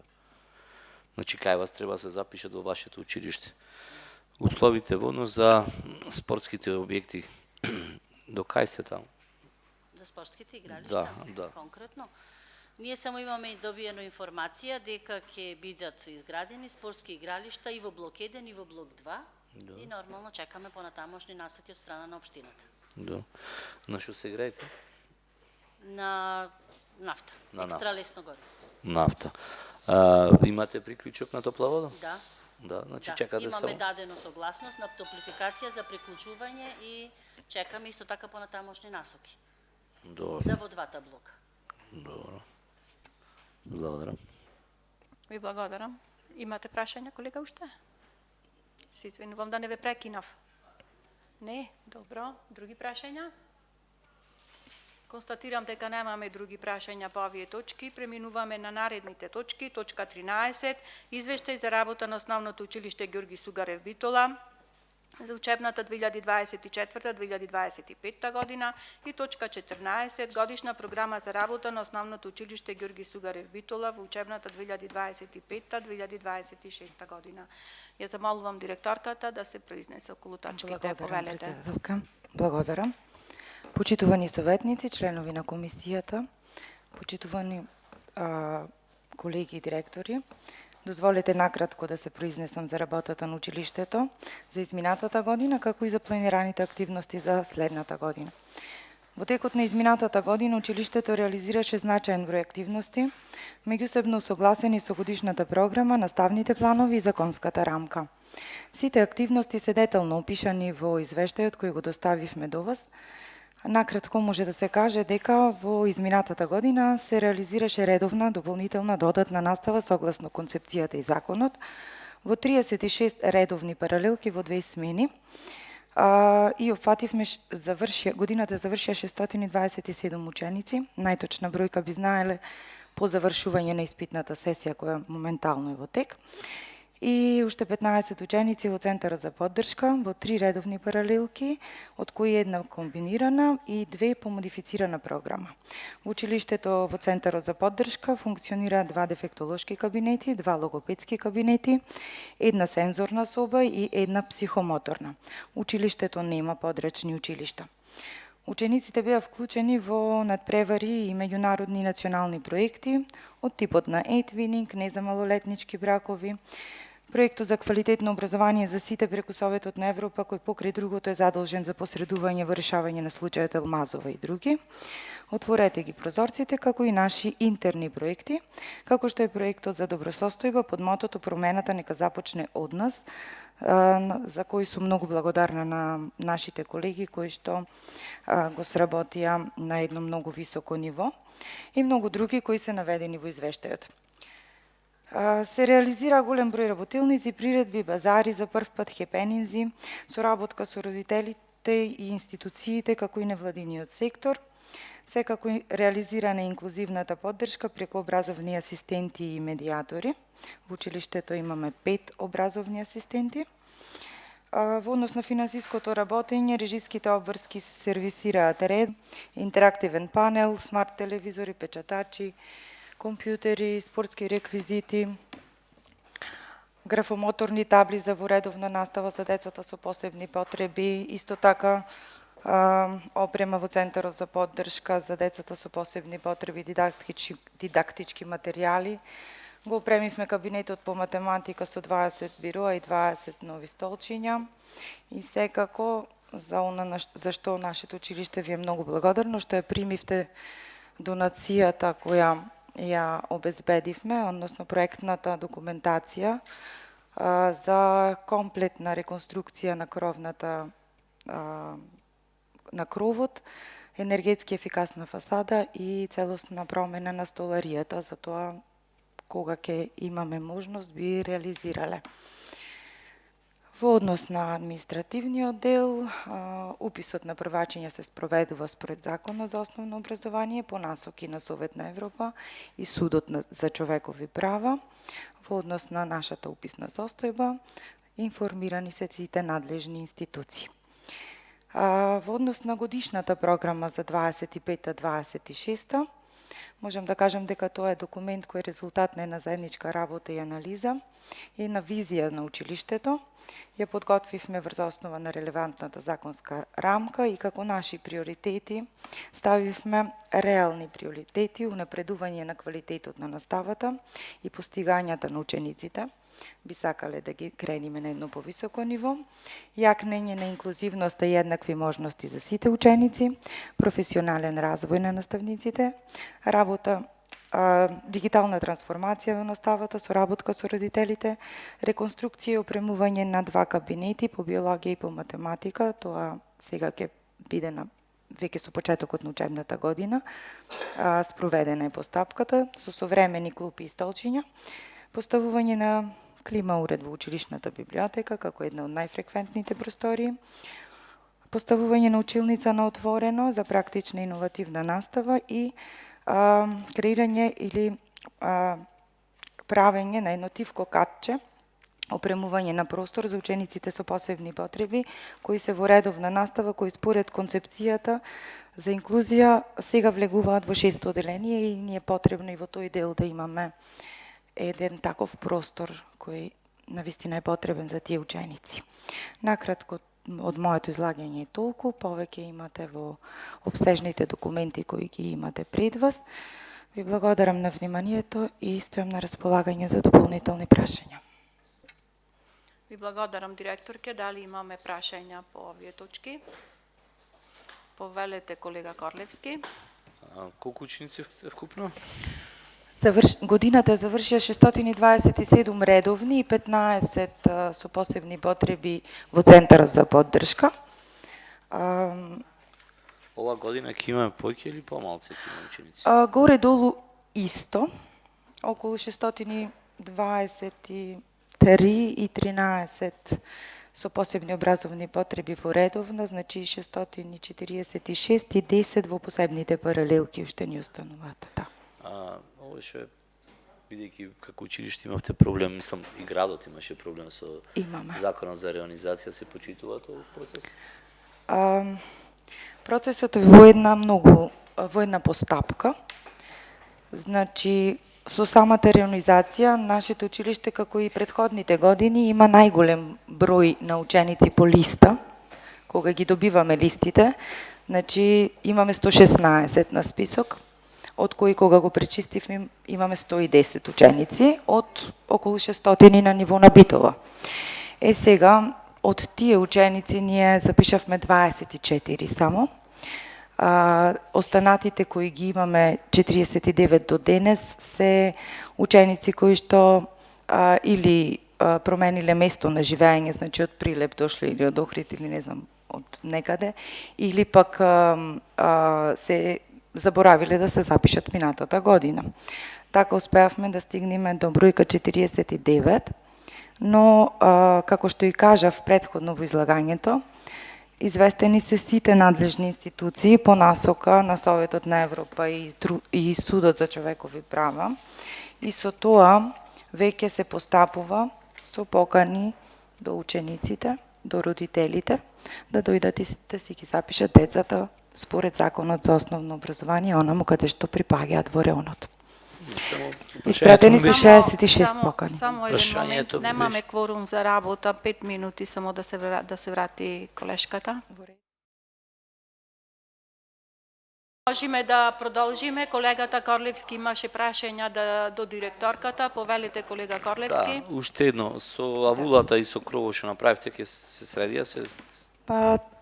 Значи кај вас треба да се запишат во вашето училиште. Условите во однос за спортските објекти. До кај сте таму? За спортските игралишта, да. Конкретно. Ние само имаме добиено информација дека ќе бидат изградени спортски игралишта и во блок 1 и во блок 2 и нормално чекаме понатамошни насоки од страна на општината. Да. На што се играете? На нафта. Екстра лесно горе. Нафта. Имате приклучок на топла вода? Да. Да, значи чекате само. Имаме дадено согласност на топлификација за приклучување и чекаме исто така понатамошни насоки. Добро. За во двата блока. Добро. Благодарам. Ви благодарам. Имате прашања, колега, уште? Се извинувам да не ве прекинав. Не? Добро. Други прашања? Констатирам дека немаме други прашања по овие точки. Преминуваме на наредните точки. Точка 13. Извештај за работа на Основното училиште Ѓорги Сугарев Битола за учебната 2024-2025 година и точка 14. Годишна програма за работа на Основното училиште Ѓорги Сугарев Битола во учебната 2025-2026 година. Ја замолувам директорката да се произнесе околу точките. Повелете. Благодарам. Почитувани советници, членови на комисијата, почитувани колеги и директори, дозволете накратко да се произнесам за работата на училиштето за изминатата година, како и за планираните активности за следната година. Во текот на изминатата година училиштето реализираше значаен број активности, меѓусебно усогласени со годишната програма, наставните планови и законската рамка. Сите активности се детално опишани во извештајот кој го доставивме до вас, Накратко може да се каже дека во изминатата година се реализираше редовна, дополнителна, додатна настава согласно концепцијата и законот во 36 редовни паралелки во 2 смени и опфативме, годината завршија 627 ученици, најточна бројка би знаеле по завршување на испитната сесија која моментално е во тек, и уште 15 ученици во Центарот за поддршка во 3 редовни паралелки, од кои една комбинирана и 2 по модифицирана програма. Во училиштето во Центарот за поддршка функционира 2 дефектолошки кабинети, 2 логопедски кабинети, една сензорна соба и една психомоторна. Училиштето нема подрачни училишта. Учениците беа вклучени во надпревари и меѓународни и национални проекти од типот на Ейдвининг, не за малолетнички бракови, проектот за квалитетно образование за сите преку Советот на Европа, кој покрај другото е задолжен за посредување во решавање на случајот Елмазова и други. Отворете ги прозорците, како и наши интерни проекти, како што е проектот за добросостојба под мотото промената нека започне од нас, за кои сум многу благодарна на нашите колеги кои што го сработија на едно многу високо ниво, и многу други кои се наведени во извештајот. Се реализира голем број работилници, приредби, базари за прв пат, хепенинзи, соработка со родителите и институциите, како и невладиниот сектор. Секако реализирана е инклузивната поддршка преку образовни асистенти и медиатори. Во училиштето имаме 5 образовни асистенти. Во однос на финансиското работење, режиските обврски се сервисираат ред, интерактивен панел, смарт телевизори, печатачи, компјутери, спортски реквизити, графомоторни табли за воредовна настава за децата со посебни потреби, исто така опрема во Центарот за поддршка за децата со посебни потреби, дидактички материјали. Го опремивме кабинетот по математика со 20 бироа и 20 нови столчиња. И секако, за што нашето училиште ви е многу благодарно, што ја примивте донацијата која ја обезбедивме, односно проектната документација за комплетна реконструкција на кровната на кровот, енергетски ефикасна фасада и целосна промена на столаријата, за тоа кога ќе имаме можност би реализирале. Во однос на административниот дел, уписот на првачиња се спроведува според Законот за основно образование по насоки на Совет на Европа и Судот за човекови права. Во однос на нашата уписна состојба, информирани се сите надлежни институции. Во однос на годишната програма за 25-26, можем да кажем дека тоа е документ кој е резултат на една заедничка работа и анализа и на визија на училиштето. Ја подготвивме врз основа на релевантната законска рамка и како наши приоритети ставивме реални приоритети, унапредување на квалитетот на наставата и постигањата на учениците. Би сакале да ги крениме на едно повисоко ниво, јакнење на инклузивноста и еднакви можности за сите ученици, професионален развој на наставниците, работа, дигитална трансформација во наставата, соработка со родителите, реконструкција и опремување на 2 кабинети по биологија и по математика, тоа сега ќе биде веќе со почетокот на учебната година, спроведена е постапката со современи клупи и столчиња, поставување на клима уред во училишната библиотека како една од најфреквентните простории, поставување на училница на отворено за практична и иновативна настава и креирање или правење на едно тивко катче, опремување на простор за учениците со посебни потреби, кои се во редовна настава, кои според концепцијата за инклузија сега влегуваат во 6-то оделение и ни е потребно и во тој дел да имаме еден таков простор кој навистина е потребен за тие ученици. Накратко, од моето излагање е толку, повеќе имате во обсежните документи кои ги имате пред вас. Ви благодарам на вниманието и стојам на располагање за дополнителни прашања. Ви благодарам, директорке. Дали имаме прашања по овие точки? Повелете, колега Корлевски. Колку ученици се вкупно? Годината завршија 627 редовни и 15 со посебни потреби во Центарот за поддршка. Ова година ќе имаме повеќе или помалце ќе имаме ученици? Горе-долу исто, околу 623 и 13 со посебни образовни потреби во редовна, значи 646 и 10 во посебните паралелки уште ни установата, да. Ово ше, бидејќи како училиште имавте проблем, мислам и градот имаше проблем со законот за реонизација, се почитува тој процес? Процесот е во една постапка. Значи, со самата реонизација, нашето училиште, како и претходните години, има најголем број на ученици по листа, кога ги добиваме листите. Значи, имаме 116 на список, од кои кога го пречистивме имаме 110 ученици, од околу 600 на ниво на Битола. Сега, од тие ученици ние запишавме 24 само. Останатите кои ги имаме 49 до денес се ученици кои што или промениле место на живење, значи од Прилеп дошле или од Охрид или не знам од некаде, или пак се заборавиле да се запишат минатата година. Така успеавме да стигнеме до бројка 49, но како што и кажав претходно во излагањето, известени се сите надлежни институции по насока на Советот на Европа и Судот за човекови права, и со тоа веќе се постапува со покани до учениците, до родителите, да дојдат и да си ги запишат децата според Законот за основно образование, онаму каде што припаѓаат во реонот. Испратени се 66 покани. Само еден момент, немаме кворум за работа, 5 минути само да се врати колешката. Можеме да продолжиме. Колегата Корлевски имаше прашања до директорката. Повелите, колега Корлевски. Да, уште едно, со авулата и со кровот што направивте, ќе се средија се?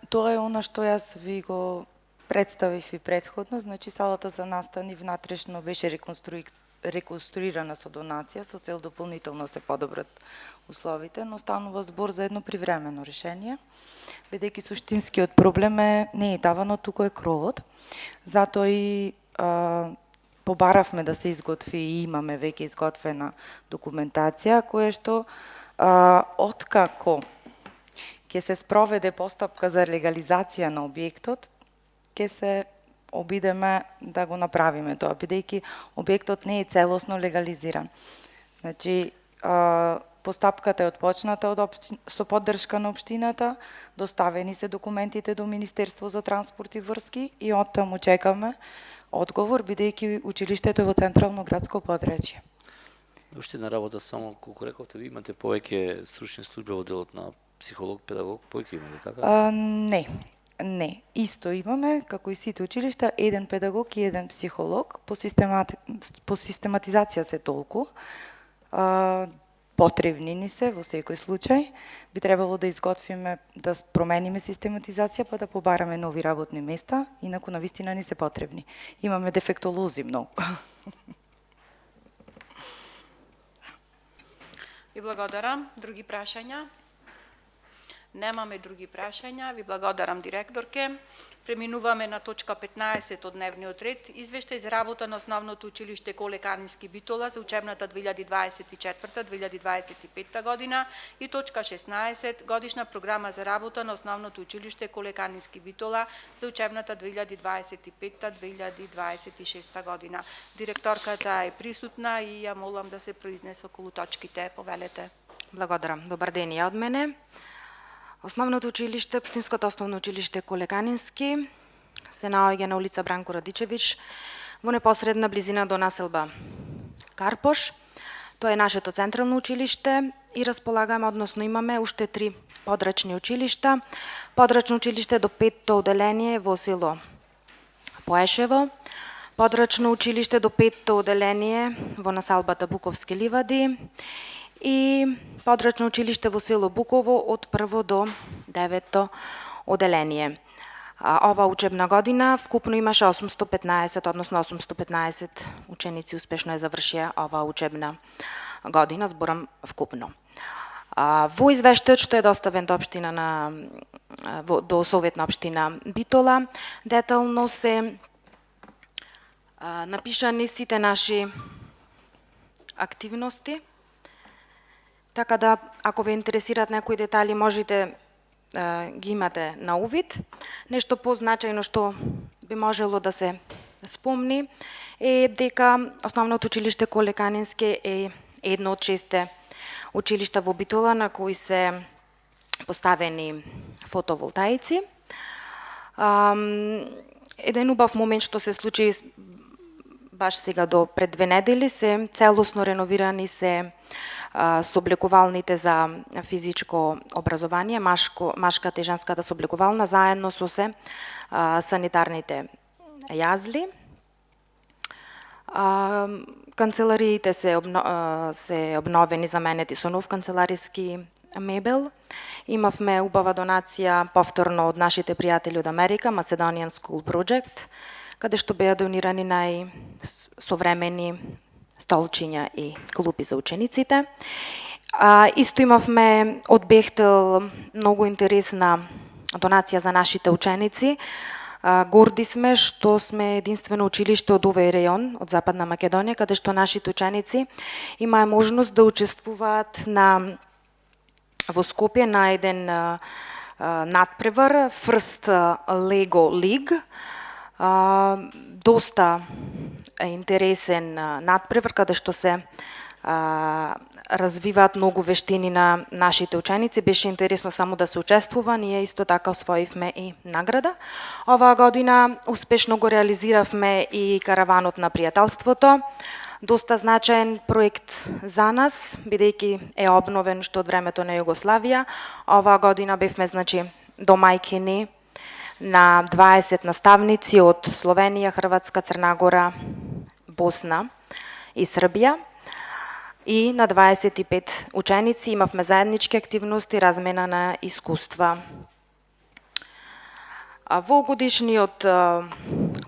Тоа е она што јас ви го представив и претходно, значи салата за настани внатрешно беше реконструирана со донација со цел дополнително се подобрат условите, но станува збор за едно привремено решение, бидејќи суштинскиот проблем не е таванот, туку е кровот. Затоа и побаравме да се изготви и имаме веќе изготвена документација, која што откако ќе се спроведе постапка за легализација на објектот, ќе се обидеме да го направиме тоа, бидејќи објектот не е целосно легализиран. Значи, постапката е отпочната со поддршка на општината, доставени се документите до Министерство за транспорт и врски и оттаму чекаме одговор, бидејќи училиштето е во централно градско подречје. Уште една работа, само колку рековте, ви имате повеќе стручни служби во делот на психолог, педагог, повеќе имате, така? Не, исто имаме, како и сите училишта, еден педагог и еден психолог. По систематизација се толку. Потребни ни се во секој случај. Би требало да изготвиме, да промениме систематизација, па да побараме нови работни места, инаку навистина ни се потребни. Имаме дефектолози многу. Ви благодарам. Други прашања? Немаме други прашања. Ви благодарам, директорке. Преминуваме на точка 15 од дневниот ред. Извештај за работа на Основното училиште Коле Канински Битола за учебната 2024-2025 година и точка 16 годишна програма за работа на Основното училиште Коле Канински Битола за учебната 2025-2026 година. Директорката е присутна и ја молам да се произнесе околу точките. Повелете. Благодарам. Добар ден и од мене. Основното училиште, Општинското основно училиште Коле Канински, се наоѓа на улица Бранко Радичевич, во непосредна близина до населба Карпош. Тоа е нашето централно училиште и располагаме, односно имаме уште 3 подрачни училишта. Подрачно училиште до 5-то оделение во село Поешево, подрачно училиште до 5-то оделение во населбата Буковски ливади и подрачно училиште во село Буково од 1 до 9-то оделение. Ова учебна година вкупно имаше 815, односно 815 ученици успешно ја завршија ова учебна година, зборам вкупно. Во извештајот што е доставен до општина до Советна општина Битола, детално се напишани сите наши активности, така да ако ве интересираат некои детали можете ги имате на увид. Нешто позначајно што би можело да се спомни е дека Основното училиште Коле Канински е едно од 6 училишта во Битола на кои се поставени фотоволтаици. Еден убав момент што се случи баш сега до пред 2 недели се целосно реновирани се соблекувалните за физичко образование, машката и женската соблекувална, заедно со се санитарните јазли. Канцелариите се обновени, заменети со нов канцелариски мебел. Имавме убава донација повторно од нашите пријатели од Америка, Macedonian School Project, каде што беа донирани најсовремени столчиња и клупи за учениците. Исто имавме од Бехтел многу интересна донација за нашите ученици. Горди сме што сме единствено училиште од овој рејон, од Западна Македонија, каде што нашите ученици имаа можност да учествуваат во Скопје на еден надпревар First Lego League. Доста интересен надпревар каде што се развиваат многу вештини на нашите ученици. Беше интересно само да се учествува, ние исто така освоивме и награда. Оваа година успешно го реализиравме и караванот на пријателството. Доста значаен проект за нас, бидејќи е обновен што од времето на Југославија. Оваа година бевме домајкини на 20 наставници од Словенија, Хрватска, Црна Гора, Босна и Србија. И на 25 ученици имавме заеднички активности, размена на искуства. Во годишниот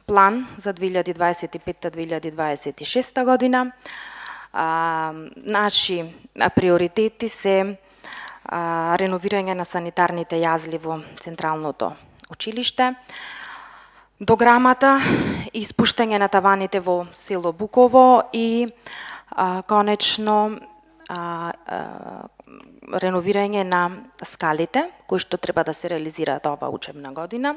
план за 2025-2026 година наши приоритети се реновирање на санитарните јазли во Централното училиште, дограмата и спуштање на таваните во село Буково и конечно реновирање на скалите, кои што треба да се реализираат оваа учебна година.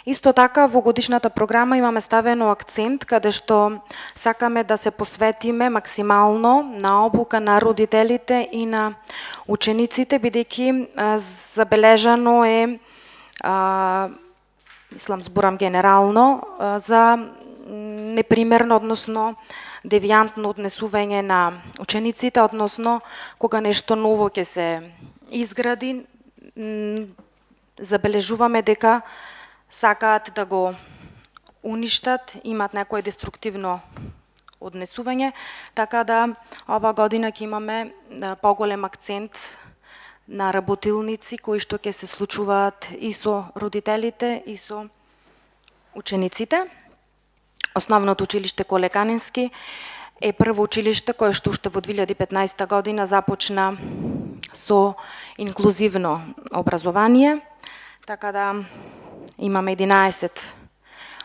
Исто така, во годишната програма имаме ставено акцент каде што сакаме да се посветиме максимално на обука на родителите и на учениците, бидејќи забележано е, мислам зборам генерално, за непримерно, односно девијантно однесување на учениците, односно кога нешто ново ќе се изгради, забележуваме дека сакаат да го уништат, имаат некое деструктивно однесување, така да ова година ќе имаме поголем акцент на работилници кои што ќе се случуваат и со родителите и со учениците. Основното училиште Коле Канински е прво училиште кое што уште во 2015 година започна со инклузивно образование, така да имаме 11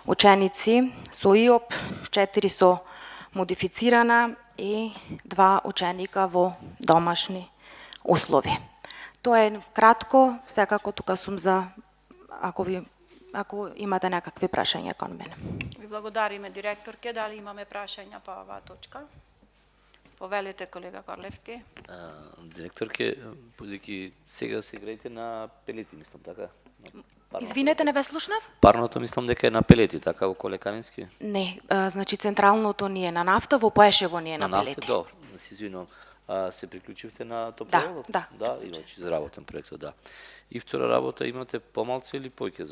ученици со ИОП, 4 со модифицирана и 2 ученика во домашни услови. Тоа е кратко, секако тука сум за ако имате некакви прашања кон мене. Ви благодариме, директорке. Дали имаме прашања по оваа точка? Повелете, колега Корлевски. Директорке, бидејќи сега се играите на пелети, мислам, така? Извинете, не ве слушнав? Парното мислам дека е на пелети, така, во Коле Канински? Не, значи централното ни е на нафта, во Поешево ни е на пелети. На нафта, добро, да се извинувам. Се приклучивте на топловодот? Да. Да, значи заработен проектот, да. И втора работа, имате помалце или појќе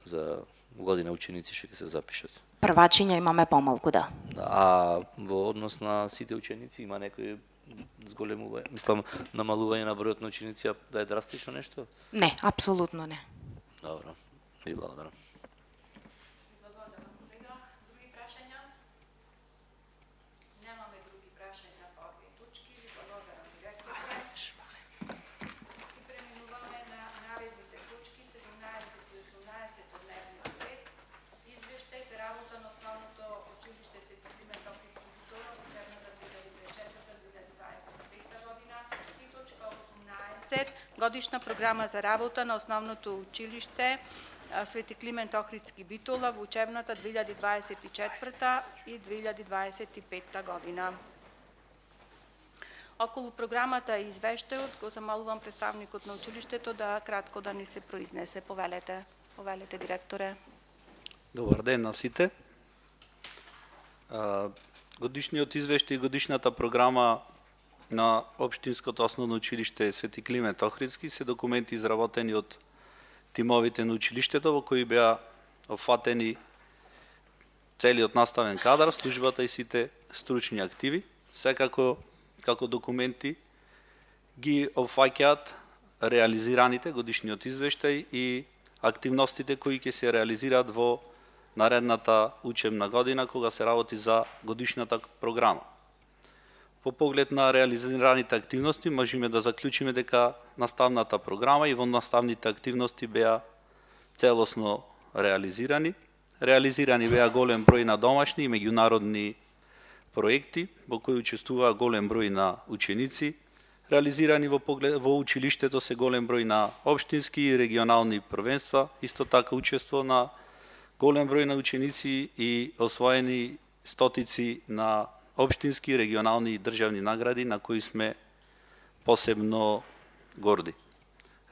за година ученици што ќе се запишат? Првачиња имаме помалку, да. А во однос на сите ученици има некој зголемување, мислам, намалување на бројот на ученици, да е драстично нешто? Не, апсолутно не. Добро, ви благодарам. Други прашања? Немаме други прашања по овие точки. Ви благодарам, директорке. Годишна програма за работа на основното училиште Свети Климент Охридски Битола во учебната 2024 и 2025 година. Околу програмата и извештајот го замолувам представникот на училиштето да кратко да ни се произнесе. Повелете, директоре. Добар ден на сите. Годишниот извештај и годишната програма на Општинското основно училиште Свети Климент Охридски се документи изработени од тимовите на училиштето во кои беа опфатени целиот наставен кадар, службата и сите стручни активи. Секако како документи ги опфаќаат реализираните годишниот извештај и активностите кои ќе се реализираат во наредната учебна година кога се работи за годишната програма. По поглед на реализираните активности можеме да заклучиме дека наставната програма и во наставните активности беа целосно реализирани. Реализирани беа голем број на домашни и меѓународни проекти во кои учествуваа голем број на ученици. Реализирани во училиштето се голем број на општински и регионални првенства, исто така учество на голем број на ученици и освоени стотици на општински, регионални и државни награди на кои сме посебно горди.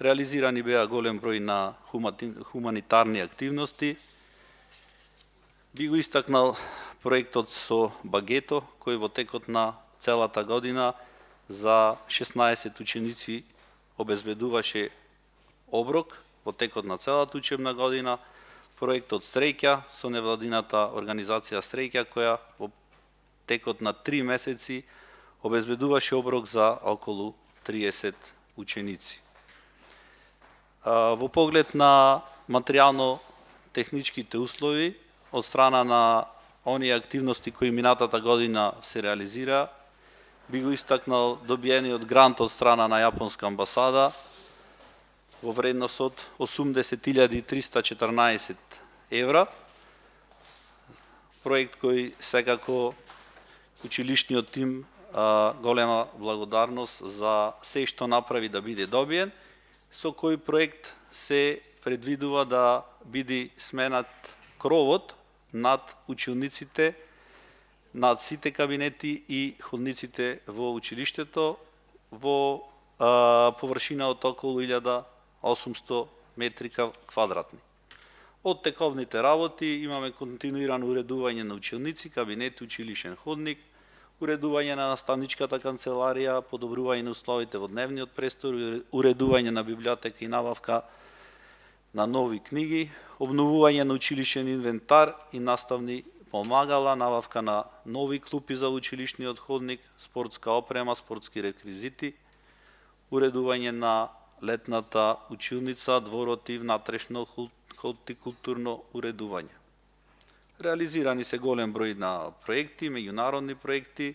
Реализирани беа голем број на хуманитарни активности. Би го истакнал проектот со багето, кој во текот на целата година за 16 ученици обезбедуваше оброк во текот на целата учебна година. Проектот Стреќа со невладината организација Стреќа, која во текот на 3 месеци обезбедуваше оброк за околу 30 ученици. Во поглед на материјално-техничките услови, од страна на оние активности кои минатата година се реализира, би го истакнал добиениот грант од страна на Јапонска амбасада во вредност од 80.314 евра. Проект кој секако училишниот тим голема благодарност за се што направи да биде добиен, со кој проект се предвидува да биде сменат кровот над училниците, над сите кабинети и ходниците во училиштето во површина од околу 1800 метри квадратни. Од тековните работи имаме континуирано уредување на училници, кабинети, училишен ходник, уредување на наставничката канцеларија, подобрување на условите во дневниот престор, уредување на библиотека и набавка на нови книги, обновување на училишен инвентар и наставни помагала, набавка на нови клупи за училишниот ходник, спортска опрема, спортски реквизити, уредување на летната училница, дворот и внатрешно хортикултурно уредување. Реализирани се голем број на проекти, меѓународни проекти.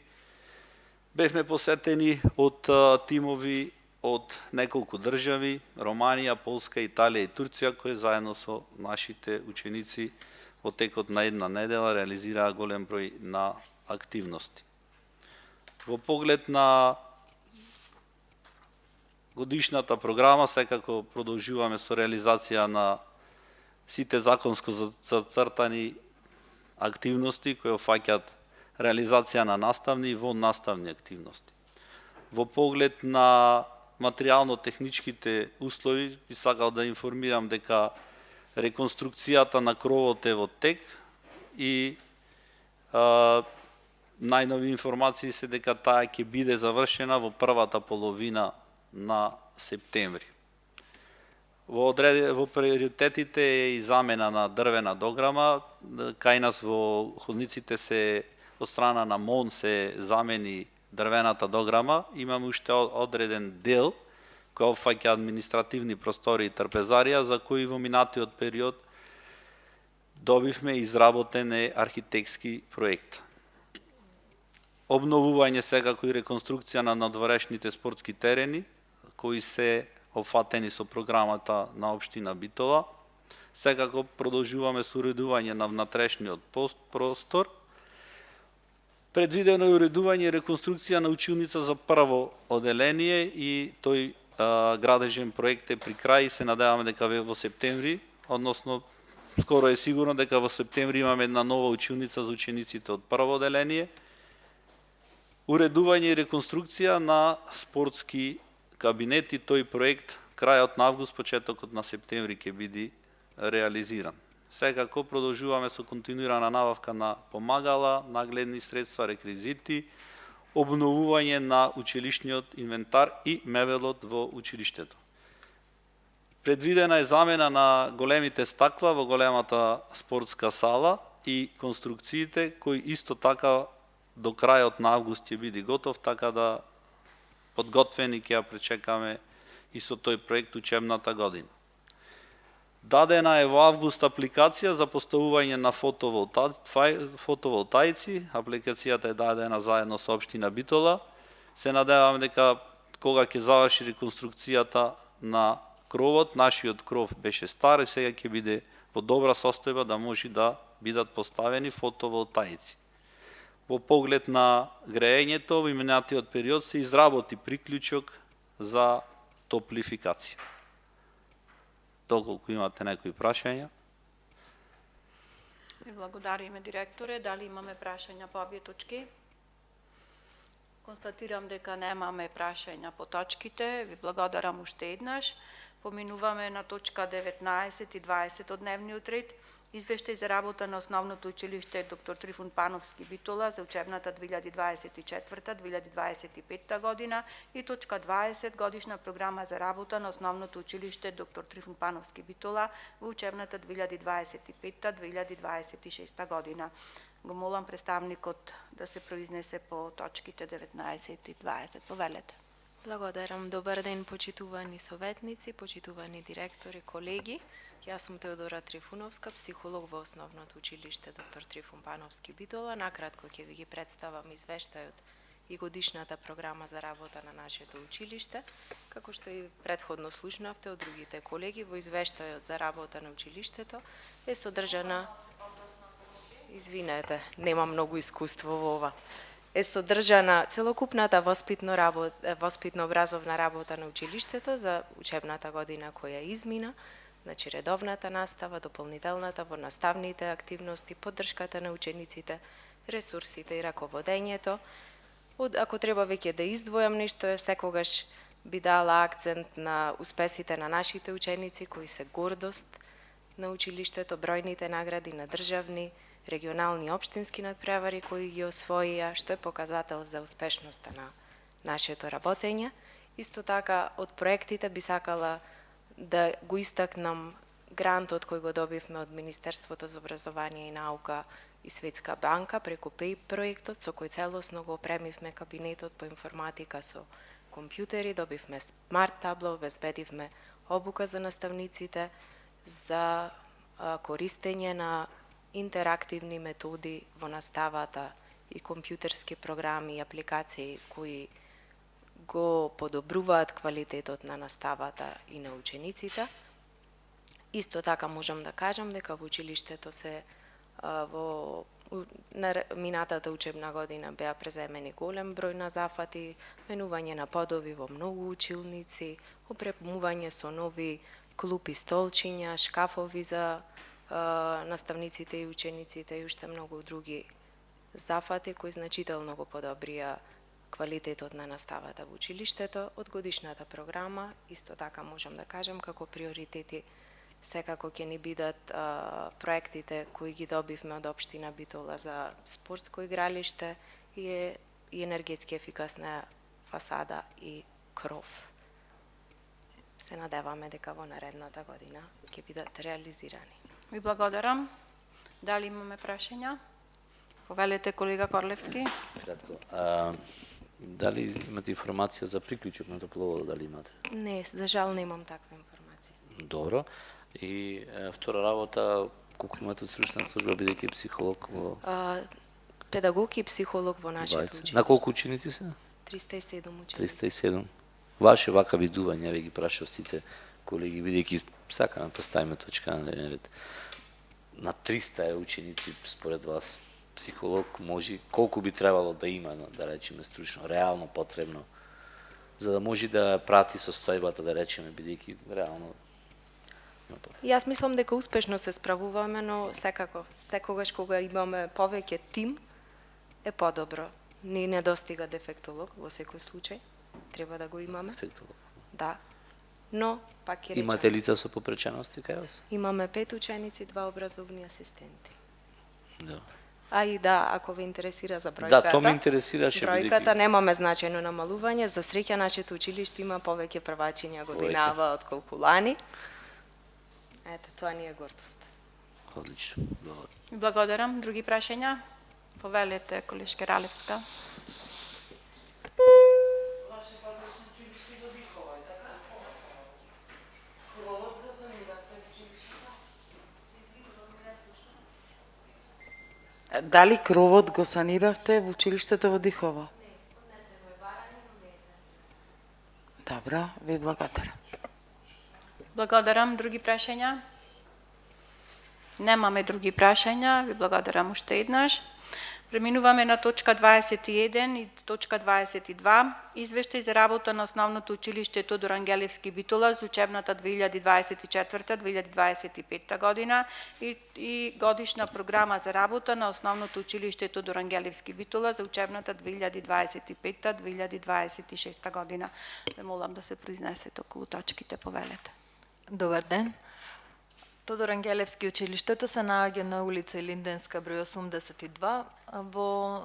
Бевме посетени од тимови од неколку држави, Романија, Полска, Италија и Турција, кои заедно со нашите ученици во текот на една недела реализираа голем број на активности. Во поглед на годишната програма, секако продолжуваме со реализација на сите законско зацртани активности кои опфаќаат реализација на наставни и воннаставни активности. Во поглед на материјално-техничките услови, би сакал да информирам дека реконструкцијата на кровот е во тек и најнови информации се дека таа ќе биде завршена во првата половина на септември. Во приоритетите е и замена на дрвена дограма. Кај нас во ходниците се од страна на МОН се замени дрвената дограма. Имаме уште одреден дел кој опфаќа административни простори и трпезарија, за кои во минатиот период добивме изработен архитектски проект. Обновување секако и реконструкција на надворешните спортски терени, кои се опфатени со програмата на општина Битола. Секако продолжуваме со уредување на внатрешниот простор. Предвидено е уредување и реконструкција на училница за прво оделение и тој градежен проект е при крај и се надеваме дека во септември, односно скоро е сигурно дека во септември имаме една нова училница за учениците од прво оделение. Уредување и реконструкција на спортски кабинети, тој проект крајот на август, почетокот на септември ќе биде реализиран. Секако продолжуваме со континуирана набавка на помагала, нагледни средства, реквизити, обновување на училишниот инвентар и мебелот во училиштето. Предвидена е замена на големите стакла во големата спортска сала и конструкциите кои исто така до крајот на август ќе биде готов, така да подготвени ќе ја пречекаме и со тој проект учебната година. Дадена е во август апликација за поставување на фотоволтаици. Апликацијата е дадена заедно со општина Битола. Се надевам дека кога ќе заврши реконструкцијата на кровот, нашиот кров беше стар и сега ќе биде во добра состојба да може да бидат поставени фотоволтаици. Во поглед на греењето, во минатиот период се изработи приклучок за топлификација. Доколку имате некои прашања? Ви благодариме, директоре. Дали имаме прашања по овие точки? Констатирам дека немаме прашања по точките. Ви благодарам уште еднаш. Поминуваме на точка 19 и 20 од дневниот ред. Извештај за работа на Основното училиште доктор Трифун Пановски Битола за учебната 2024-2025 година и точка 20 годишна програма за работа на Основното училиште доктор Трифун Пановски Битола во учебната 2025-2026 година. Го молам представникот да се произнесе по точките 19 и 20. Повелете. Благодарам. Добар ден, почитувани советници, почитувани директори, колеги. Јас сум Теодора Трифуновска, психолог во Основното училиште доктор Трифун Пановски Битола. Накратко ќе ви ги представам извештајот и годишната програма за работа на нашето училиште. Како што и претходно слушнавте од другите колеги, во извештајот за работа на училиштето е содржана... Извинете, нема многу искуство во ова. Е содржана целокупната воспитно-образовна работа на училиштето за учебната година која измина, значи редовната настава, дополнителната во наставните активности, поддршката на учениците, ресурсите и раководењето. Ако треба веќе да издвојам нешто, секогаш би дала акцент на успесите на нашите ученици кои се гордост на училиштето, бројните награди на државни, регионални и општински надпревари кои ги освоија, што е показател за успешноста на нашето работење. Исто така, од проектите би сакала да го истакнам грантот кој го добивме од Министерството за образование и наука и Светска банка преку ПЕИ проектот, со кој целосно го опремивме кабинетот по информатика со компјутери, добивме смарт табло, обезбедивме обука за наставниците за користење на интерактивни методи во наставата и компјутерски програми и апликации кои го подобруваат квалитетот на наставата и на учениците. Исто така можам да кажам дека во училиштето се во минатата учебна година беа преземени голем број на зафати, менување на подови во многу училници, опремување со нови клупи, столчиња, шкафови за наставниците и учениците и уште многу други зафати кои значително го подобрија квалитетот на наставата во училиштето. Од годишната програма, исто така можам да кажам, како приоритети секако ќе ни бидат проектите кои ги добивме од општина Битола за спортско игралиште и енергетски ефикасна фасада и кров. Се надеваме дека во наредната година ќе бидат реализирани. Ви благодарам. Дали имаме прашања? Повелете, колега Корлевски. Кратко. Дали имате информација за приклучок на топловодот, дали имате? Не, за жал немам таква информација. Добро. И втора работа, колку имате од стручна служба, бидејќи психолог во... Педагог и психолог во нашето училиште. На колку ученици се? 307 ученици. 307. Ваше вака видување, ве ги прашав сите колеги, бидејќи сакаме поставиме точка на дневен ред. На 300 ученици според вас психолог може колку би требало да има, да речеме стручно, реално потребно за да може да прати состојбата, да речеме, бидејќи реално Јас мислам дека успешно се справуваме, но секогаш кога имаме повеќе тим е подобро. Ни недостига дефектолог во секој случај, треба да го имаме. Дефектолог. Да. Но пак ќе речам. Имате лица со попречености кај вас? Имаме 5 ученици, 2 образовни асистенти. Да. А и да, ако ве интересира за бројката. Да, тоа ме интересираше. Бројката немаме значајно намалување, за среќа нашето училиште има повеќе првачиња годинава од колку лани. Ете, тоа ни е гордост. Одлично. Благодарам. Други прашања? Повелете, колешка Ралевска. Дали кровот го саниравте во училиштето во Дихова? Добро, ви благодарам. Благодарам. Други прашања? Немаме други прашања. Ви благодарам уште еднаш. Преминуваме на точка 21 и точка 22. Извештај за работа на Основното училиште Тодор Ангелевски Битола за учебната 2024-2025 година и годишна програма за работа на Основното училиште Тодор Ангелевски Битола за учебната 2025-2026 година. Ве молам да се произнесете околу точките, повелете. Добар ден. Тодор Ангелевски училиштето се наоѓа на улица Илинденска број 82.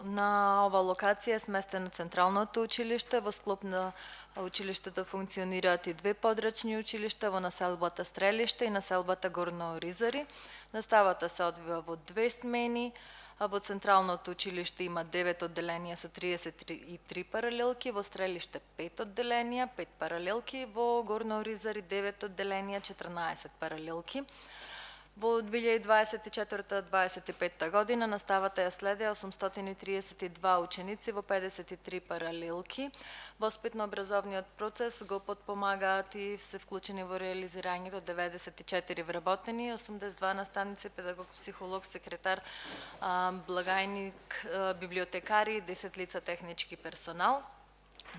На ова локација е сместено Централното училиште. Во склоп на училиштето функционираат и две подрачни училишта во населбата Стрелиште и населбата Горно Оризари. Наставата се одвива во две смени. Во Централното училиште има 9 одделенија со 33 паралелки, во Стрелиште 5 одделенија, 5 паралелки, во Горно Оризари 9 одделенија, 14 паралелки. Во 2024-2025 година наставата ја следеа 832 ученици во 53 паралелки. Воспитно-образовниот процес го подпомагаат и се вклучени во реализирањето 94 вработени, 82 наставници, педагог, психолог, секретар, благајник, библиотекари, 10 лица технички персонал.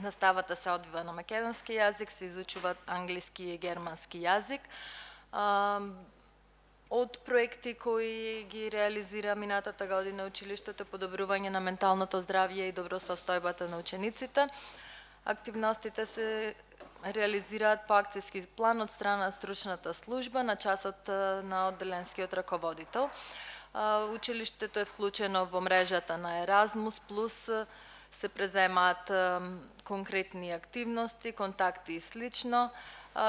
Наставата се одвива на македонски јазик, се изучуваат англиски и германски јазик. Од проекти кои ги реализира минатата година училиштето, подобрување на менталното здравје и добро состојбата на учениците. Активностите се реализираат по акцијски план од страна на стручната служба на часот на одделенскиот раководител. Училиштето е вклучено во мрежата на Еразмус плюс, се преземаат конкретни активности, контакти и слично.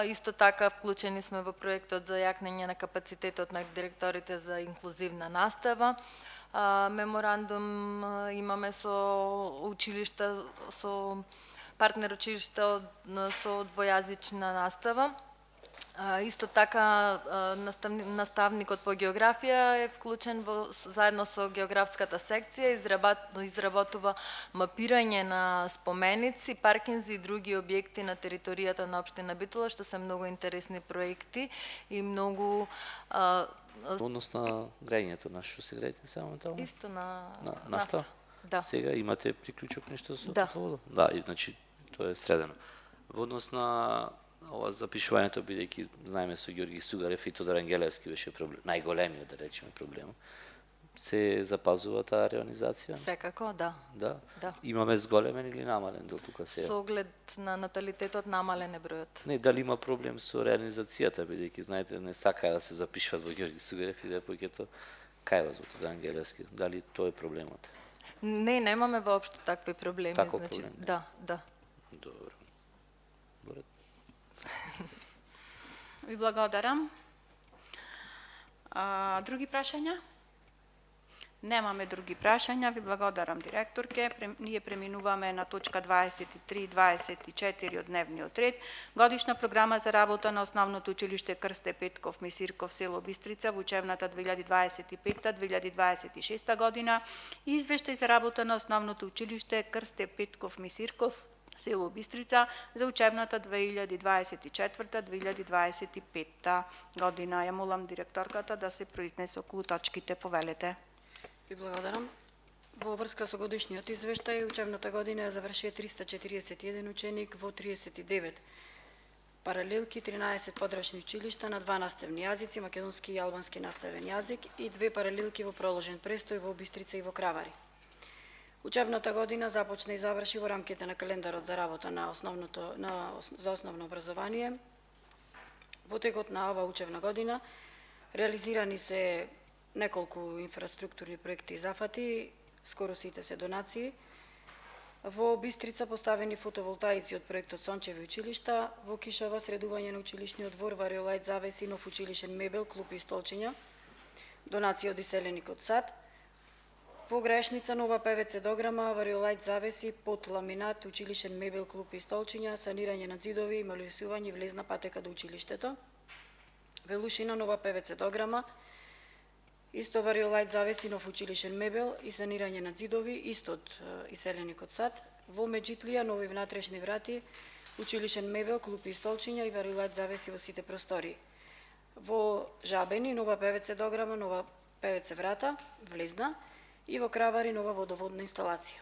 Исто така вклучени сме во проектот за јакнење на капацитетот на директорите за инклузивна настава. Меморандум имаме со училишта, со партнер училишта со двојазична настава. Исто така наставникот по географија е вклучен заедно со географската секција, изработува мапирање на споменици, паркинзи и други објекти на територијата на општина Битола, што се многу интересни проекти и многу Однос на грејењето на што се греете само тоа? Исто на нафта. Да. Сега имате приклучок нешто со Да. вода? Да, и значи тоа е средено. Во однос на ова запишувањето, бидејќи знаеме со Ѓорги Сугарев и Тодор Ангелевски беше проблем, најголемиот да речеме проблем. Се запазува таа реонизација? Секако, да. Да. Да. Имаме зголемен или намален до тука сега? Со оглед на наталитетот намален е бројот. Не, дали има проблем со реализацијата, бидејќи знаете не сакаа да се запишуваат во Ѓорги Сугарев и да поќето кај вас во Тодор Ангелевски. Дали тоа е проблемот? Не, немаме воопшто такви проблеми, Таков значи. проблем, не. Да, да. Добро. Добро. Ви благодарам. Други прашања? Немаме други прашања. Ви благодарам, директорке. Ние преминуваме на точка 23 и 24 од дневниот ред. Годишна програма за работа на Основното училиште Крсте Петков Мисирков, село Бистрица, во учебната 2025-2026 година и извештај за работа на Основното училиште Крсте Петков Мисирков, село Бистрица, за учебната 2024-2025 година. Ја молам директорката да се произнесе околу точките, повелете. Ви благодарам. Во врска со годишниот извештај, учебната година ја завршија 341 ученик во 39 паралелки, 13 подрачни училишта на 2 наставни јазици, македонски и албански наставен јазик и 2 паралелки во проложен престој во Бистрица и во Кравари. Учебната година започна и заврши во рамките на календарот за работа за основно образование. Во текот на оваа учебна година реализирани се неколку инфраструктурни проекти и зафати, скоро сите се донации. Во Бистрица поставени фотоволтаици од проектот Сончеви училишта, во Кишава средување на училишниот двор, вариолајт завеси, нов училишен мебел, клупи и столчиња, донација од иселеникот сад. Во Граешница нова ПВЦ дограма, вариолајт завеси, под ламинат, училишен мебел, клупи и столчиња, санирање на зидови, ималисување и влезна патека до училиштето. Велушина нова ПВЦ дограма, исто вариолајт завеси, нов училишен мебел и санирање на зидови, исто од иселеникот сад. Во Меджитлија нови внатрешни врати, училишен мебел, клупи и столчиња и вариолајт завеси во сите простории. Во Жабени нова ПВЦ дограма, нова ПВЦ врата, влезна, и во Кравари нова водоводна инсталација.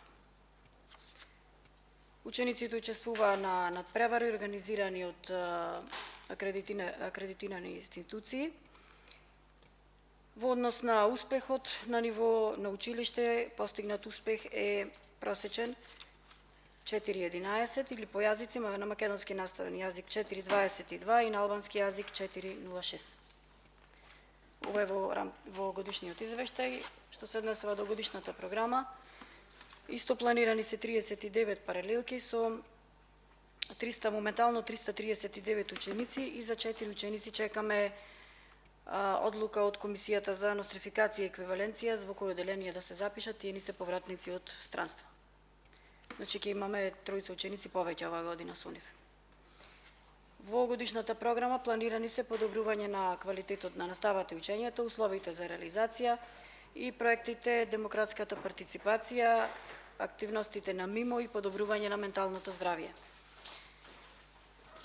Учениците учествуваа на надпревари организирани од акредитирани институции. Во однос на успехот на ниво на училиште, постигнат успех е просечен 4.11 или по јазици на македонски наставен јазик 4.22 и на албански јазик 4.06. Ова е во годишниот извештај, што се однесува до годишната програма. Исто планирани се 39 паралелки со моментално 339 ученици и за 4 ученици чекаме одлука од Комисијата за нострификација и еквиваленција во кој оделение да се запишат, тие ни се повратници од странство. Значи ќе имаме тројца ученици повеќе оваа година со нив. Во годишната програма планирани се подобрување на квалитетот на наставата и учењето, условите за реализација и проектите, демократската партиципација, активностите на МИМО и подобрување на менталното здравје.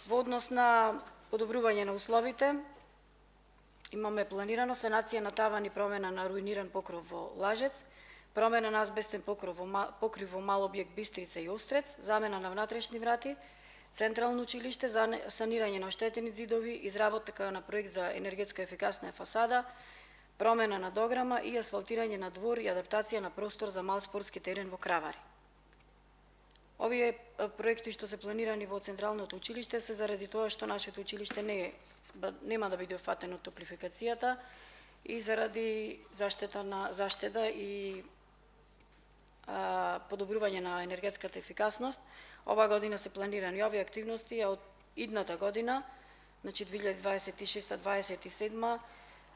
Во однос на подобрување на условите, имаме планирано санација на тавани, промена на руиниран покров во Лажец, промена на азбестен покрив во мал објект Бистрица и Острец, замена на внатрешни врати, централно училиште, санирање на оштетени зидови, изработка на проект за енергетско ефикасна фасада, промена на дограма и асфалтирање на двор и адаптација на простор за мал спортски терен во Кравари. Овие проекти што се планирани во Централното училиште се заради тоа што нашето училиште нема да биде офатено од топлификацијата и заради заштеда и подобрување на енергетската ефикасност. Оваа година се планирани овие активности, а од идната година, значи 2026-2027,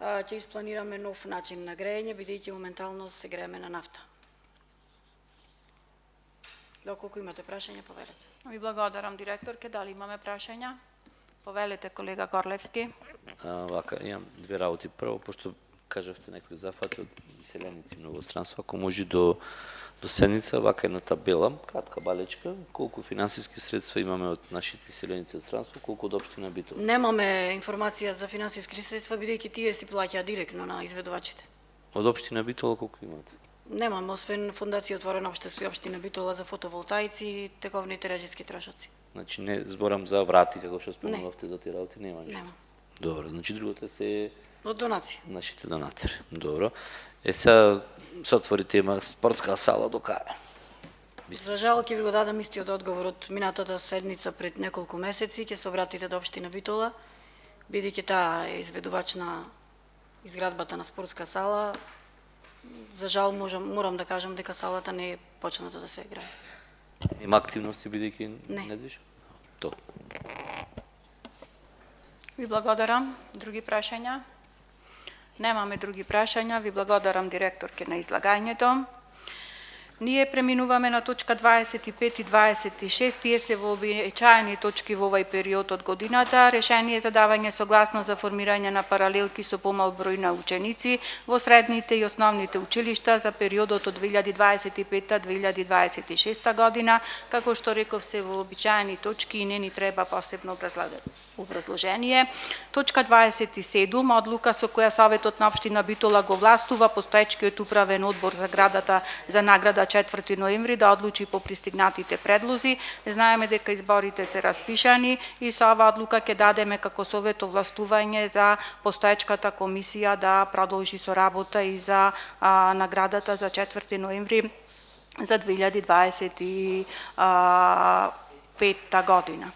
ќе испланираме нов начин на грејење, бидејќи моментално се грееме на нафта. Доколку имате прашања, повелете. Ви благодарам, директорке. Дали имаме прашања? Повелете, колега Горлевски. Вака, имам две работи. Прво, пошто кажавте некои зафати од иселеници многу странство, ако може до седница, вака една табела, кратка балечка, колку финансиски средства имаме од нашите иселеници од странство, колку од општина Битола. Немаме информација за финансиски средства, бидејќи тие си плаќаат директно на изведувачите. Од општина Битола колку имате? Немам, освен Фондација Отворено општество и општина Битола за фотоволтаици и тековните режиски трошоци. Значи не зборам за врати, како што спомнавте за тие работи, нема ништо. Нема. Добро, значи другото се од донации. Нашите донатори. Добро. Сега се отвори тема спортска сала до каде? За жал ќе ви го дадам истиот одговор од минатата седница пред неколку месеци, ќе се обратите до општина Битола, бидејќи таа е изведувач на изградбата на спортска сала. За жал морам да кажам дека салата не е почната да се играе. Има активности бидејќи не движи? То. Ви благодарам. Други прашања? Немаме други прашања. Ви благодарам, директорке, на излагањето. Ние преминуваме на точка 25 и 26. Тие се вообичаени точки во овој период од годината. Решение за давање согласно за формирање на паралелки со помал број на ученици во средните и основните училишта за периодот од 2025-2026 година. Како што реков, се вообичаени точки и не ни треба посебно образложение. Точка 27. Одлука со која Советот на општина Битола го властува постоечкиот управен одбор за градата за награда 4 ноември да одлучи по пристигнатите предлози. Знаеме дека изборите се распишани и со оваа одлука ќе дадеме како Совет овластување за постоечката комисија да продолжи со работа и за наградата за 4 ноември за 2025 година.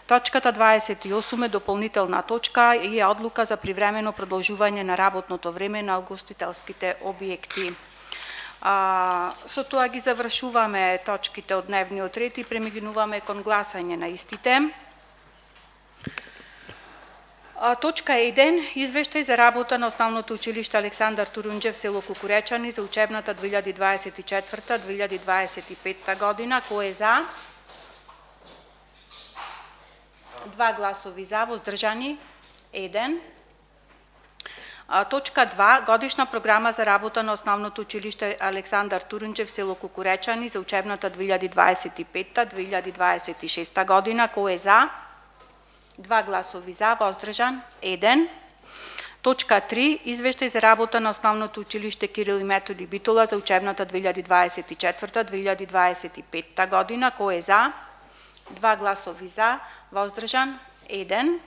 Точката 28 е дополнителна точка и е одлука за привремено продолжување на работното време на угостителските објекти. Со тоа ги завршуваме точките од дневниот ред и преминуваме кон гласање на истите. Точка 1. Извештај за работа на Основното училиште Александар Турунџев, село Кукуречани за учебната 2024-2025 година. Кој е за? 2 гласови за, воздржани 1. Точка 2. Годишна програма за работа на Основното училиште Александар Турунџев, село Кукуречани за учебната 2025-2026 година. Кој е за? 2 гласови за, воздржан 1. Точка 3. Извештај за работа на Основното училиште Кирил и Методи Битола за учебната 2024-2025 година. Кој е за? 2 гласови за, воздржан 1.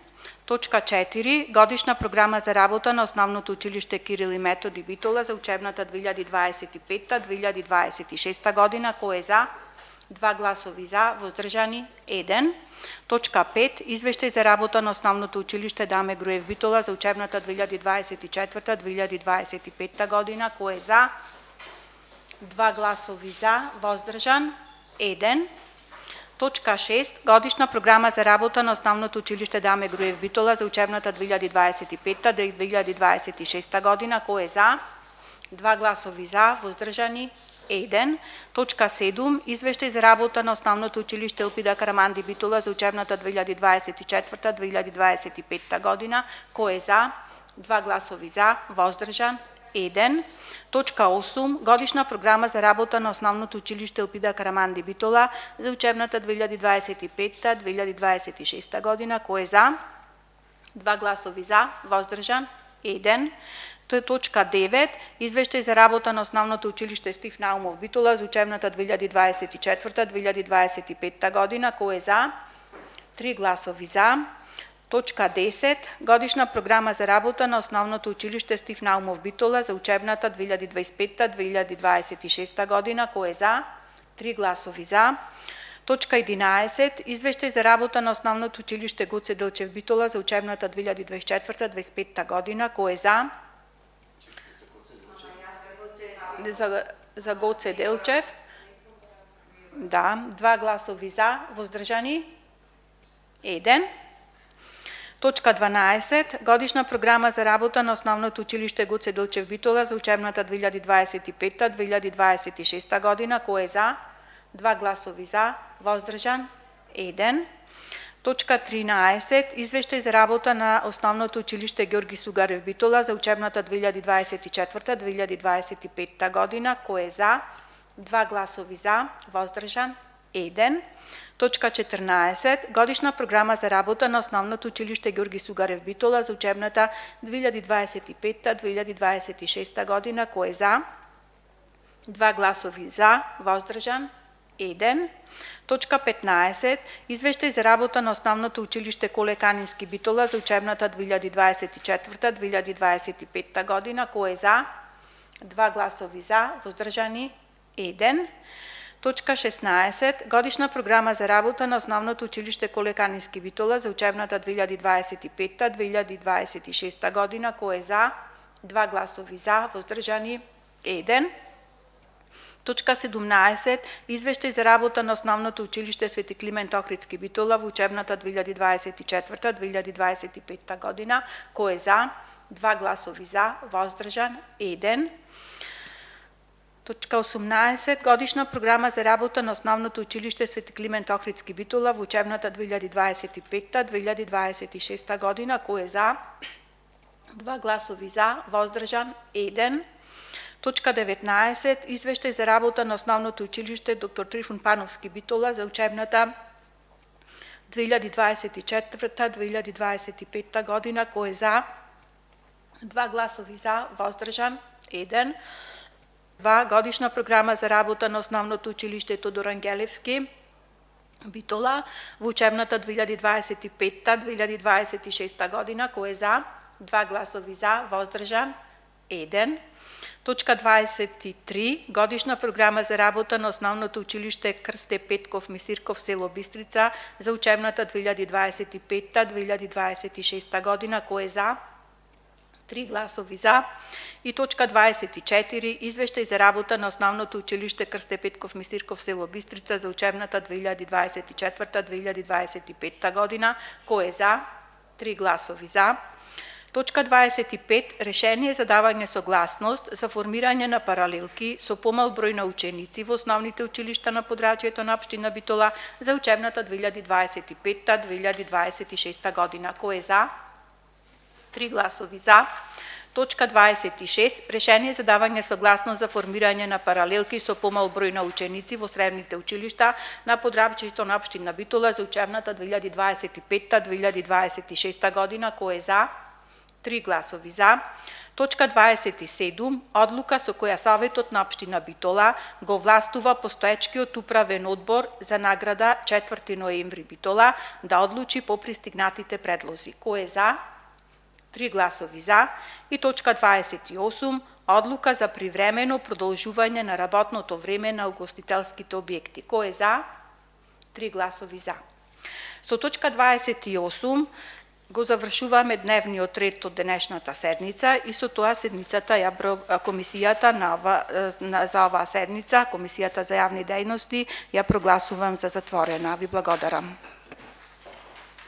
Точка 4. Годишна програма за работа на Основното училиште Кирил и Методи Битола за учебната 2025-2026 година. Кој е за? 2 гласови за, воздржани 1. Точка 5. Извештај за работа на Основното училиште Даме Груев Битола за учебната 2024-2025 година. Кој е за? 2 гласови за, воздржан 1. Точка 6. Годишна програма за работа на Основното училиште Даме Груев Битола за учебната 2025-2026 година. Кој е за? 2 гласови за, воздржани 1. Точка 7. Извештај за работа на Основното училиште Елпида Караманди Битола за учебната 2024-2025 година. Кој е за? 2 гласови за, воздржан 1. Точка 8. Годишна програма за работа на Основното училиште Елпида Караманди Битола за учебната 2025-2026 година. Кој е за? 2 гласови за, воздржан 1. Точка 9. Извештај за работа на Основното училиште Стив Наумов Битола за учебната 2024-2025 година. Кој е за? 3 гласови за. Точка 10. Годишна програма за работа на Основното училиште Стив Наумов Битола за учебната 2025-2026 година. Кој е за? 3 гласови за. Точка 11. Извештај за работа на Основното училиште Гоце Делчев Битола за учебната 2024-2025 година. Кој е за? За Гоце Делчев. Да, 2 гласови за, воздржани 1. Точка 12. Годишна програма за работа на Основното училиште Гоце Делчев Битола за учебната 2025-2026 година. Кој е за? 2 гласови за, воздржан 1. Точка 13. Извештај за работа на Основното училиште Георги Сугарев Битола за учебната 2024-2025 година. Кој е за? 2 гласови за, воздржан 1. Точка 14. Годишна програма за работа на Основното училиште Георги Сугарев Битола за учебната 2025-2026 година. Кој е за? 2 гласови за, воздржан 1. Точка 15. Извештај за работа на Основното училиште Коле Канински Битола за учебната 2024-2025 година. Кој е за? 2 гласови за, воздржани 1. Точка 16. Годишна програма за работа на Основното училиште Коле Канински Битола за учебната 2025-2026 година. Кој е за? 2 гласови за, воздржани 1. Точка 17. Извештај за работа на Основното училиште Свети Климент Охридски Битола во учебната 2024-2025 година. Кој е за? 2 гласови за, воздржан 1. Точка 18. Годишна програма за работа на Основното училище Свети Климент Охридски Битола в учебната 2025-2026 година. Кој е за? 2 гласови за, воздржан 1. Точка 19. Извештај за работа на Основното училище Доктор Трифун Пановски Битола за учебната 2024-2025 година. Кој е за? 2 гласови за, воздржан 1. 2. Годишна програма за работа на Основното училище Тодор Ангелевски Битола во учебната 2025-2026 година. Кој е за? 2 гласови за, воздржан 1. Точка 23. Годишна програма за работа на Основното училище Крсте Петков Месирков село Бистрица за учебната 2025-2026 година. Кој е за? 3 гласови за. И точка 24. Извештај за работа на Основното училище Крсте Петков Месирков село Бистрица за учебната 2024-2025 година. Кој е за? 3 гласови за. Точка 25. Решение за давање согласност за формирање на паралелки со помал број на ученици во основните училишта на подрачјето на општина Битола за учебната 2025-2026 година. Кој е за? 3 гласови за. Точка 26. Решение за давање согласност за формирање на паралелки со помал број на ученици во средните училишта на подрачјето на општина Битола за учебната 2025-2026 година. Кој е за? 3 гласови за. Точка 27. Одлука со која Советот на општина Битола го властува постоечкиот управен одбор за награда 4 ноември Битола да одлучи по пристигнатите предлози. Кој е за? 3 гласови за. И точка 28. Одлука за привремено продолжување на работното време на угостителските објекти. Кој е за? 3 гласови за. Со точка 28 го завршуваме дневниот ред од денешната седница и со тоа седницата комисијата за оваа седница, комисијата за јавни дејности, ја прогласувам за затворена. Ви благодарам.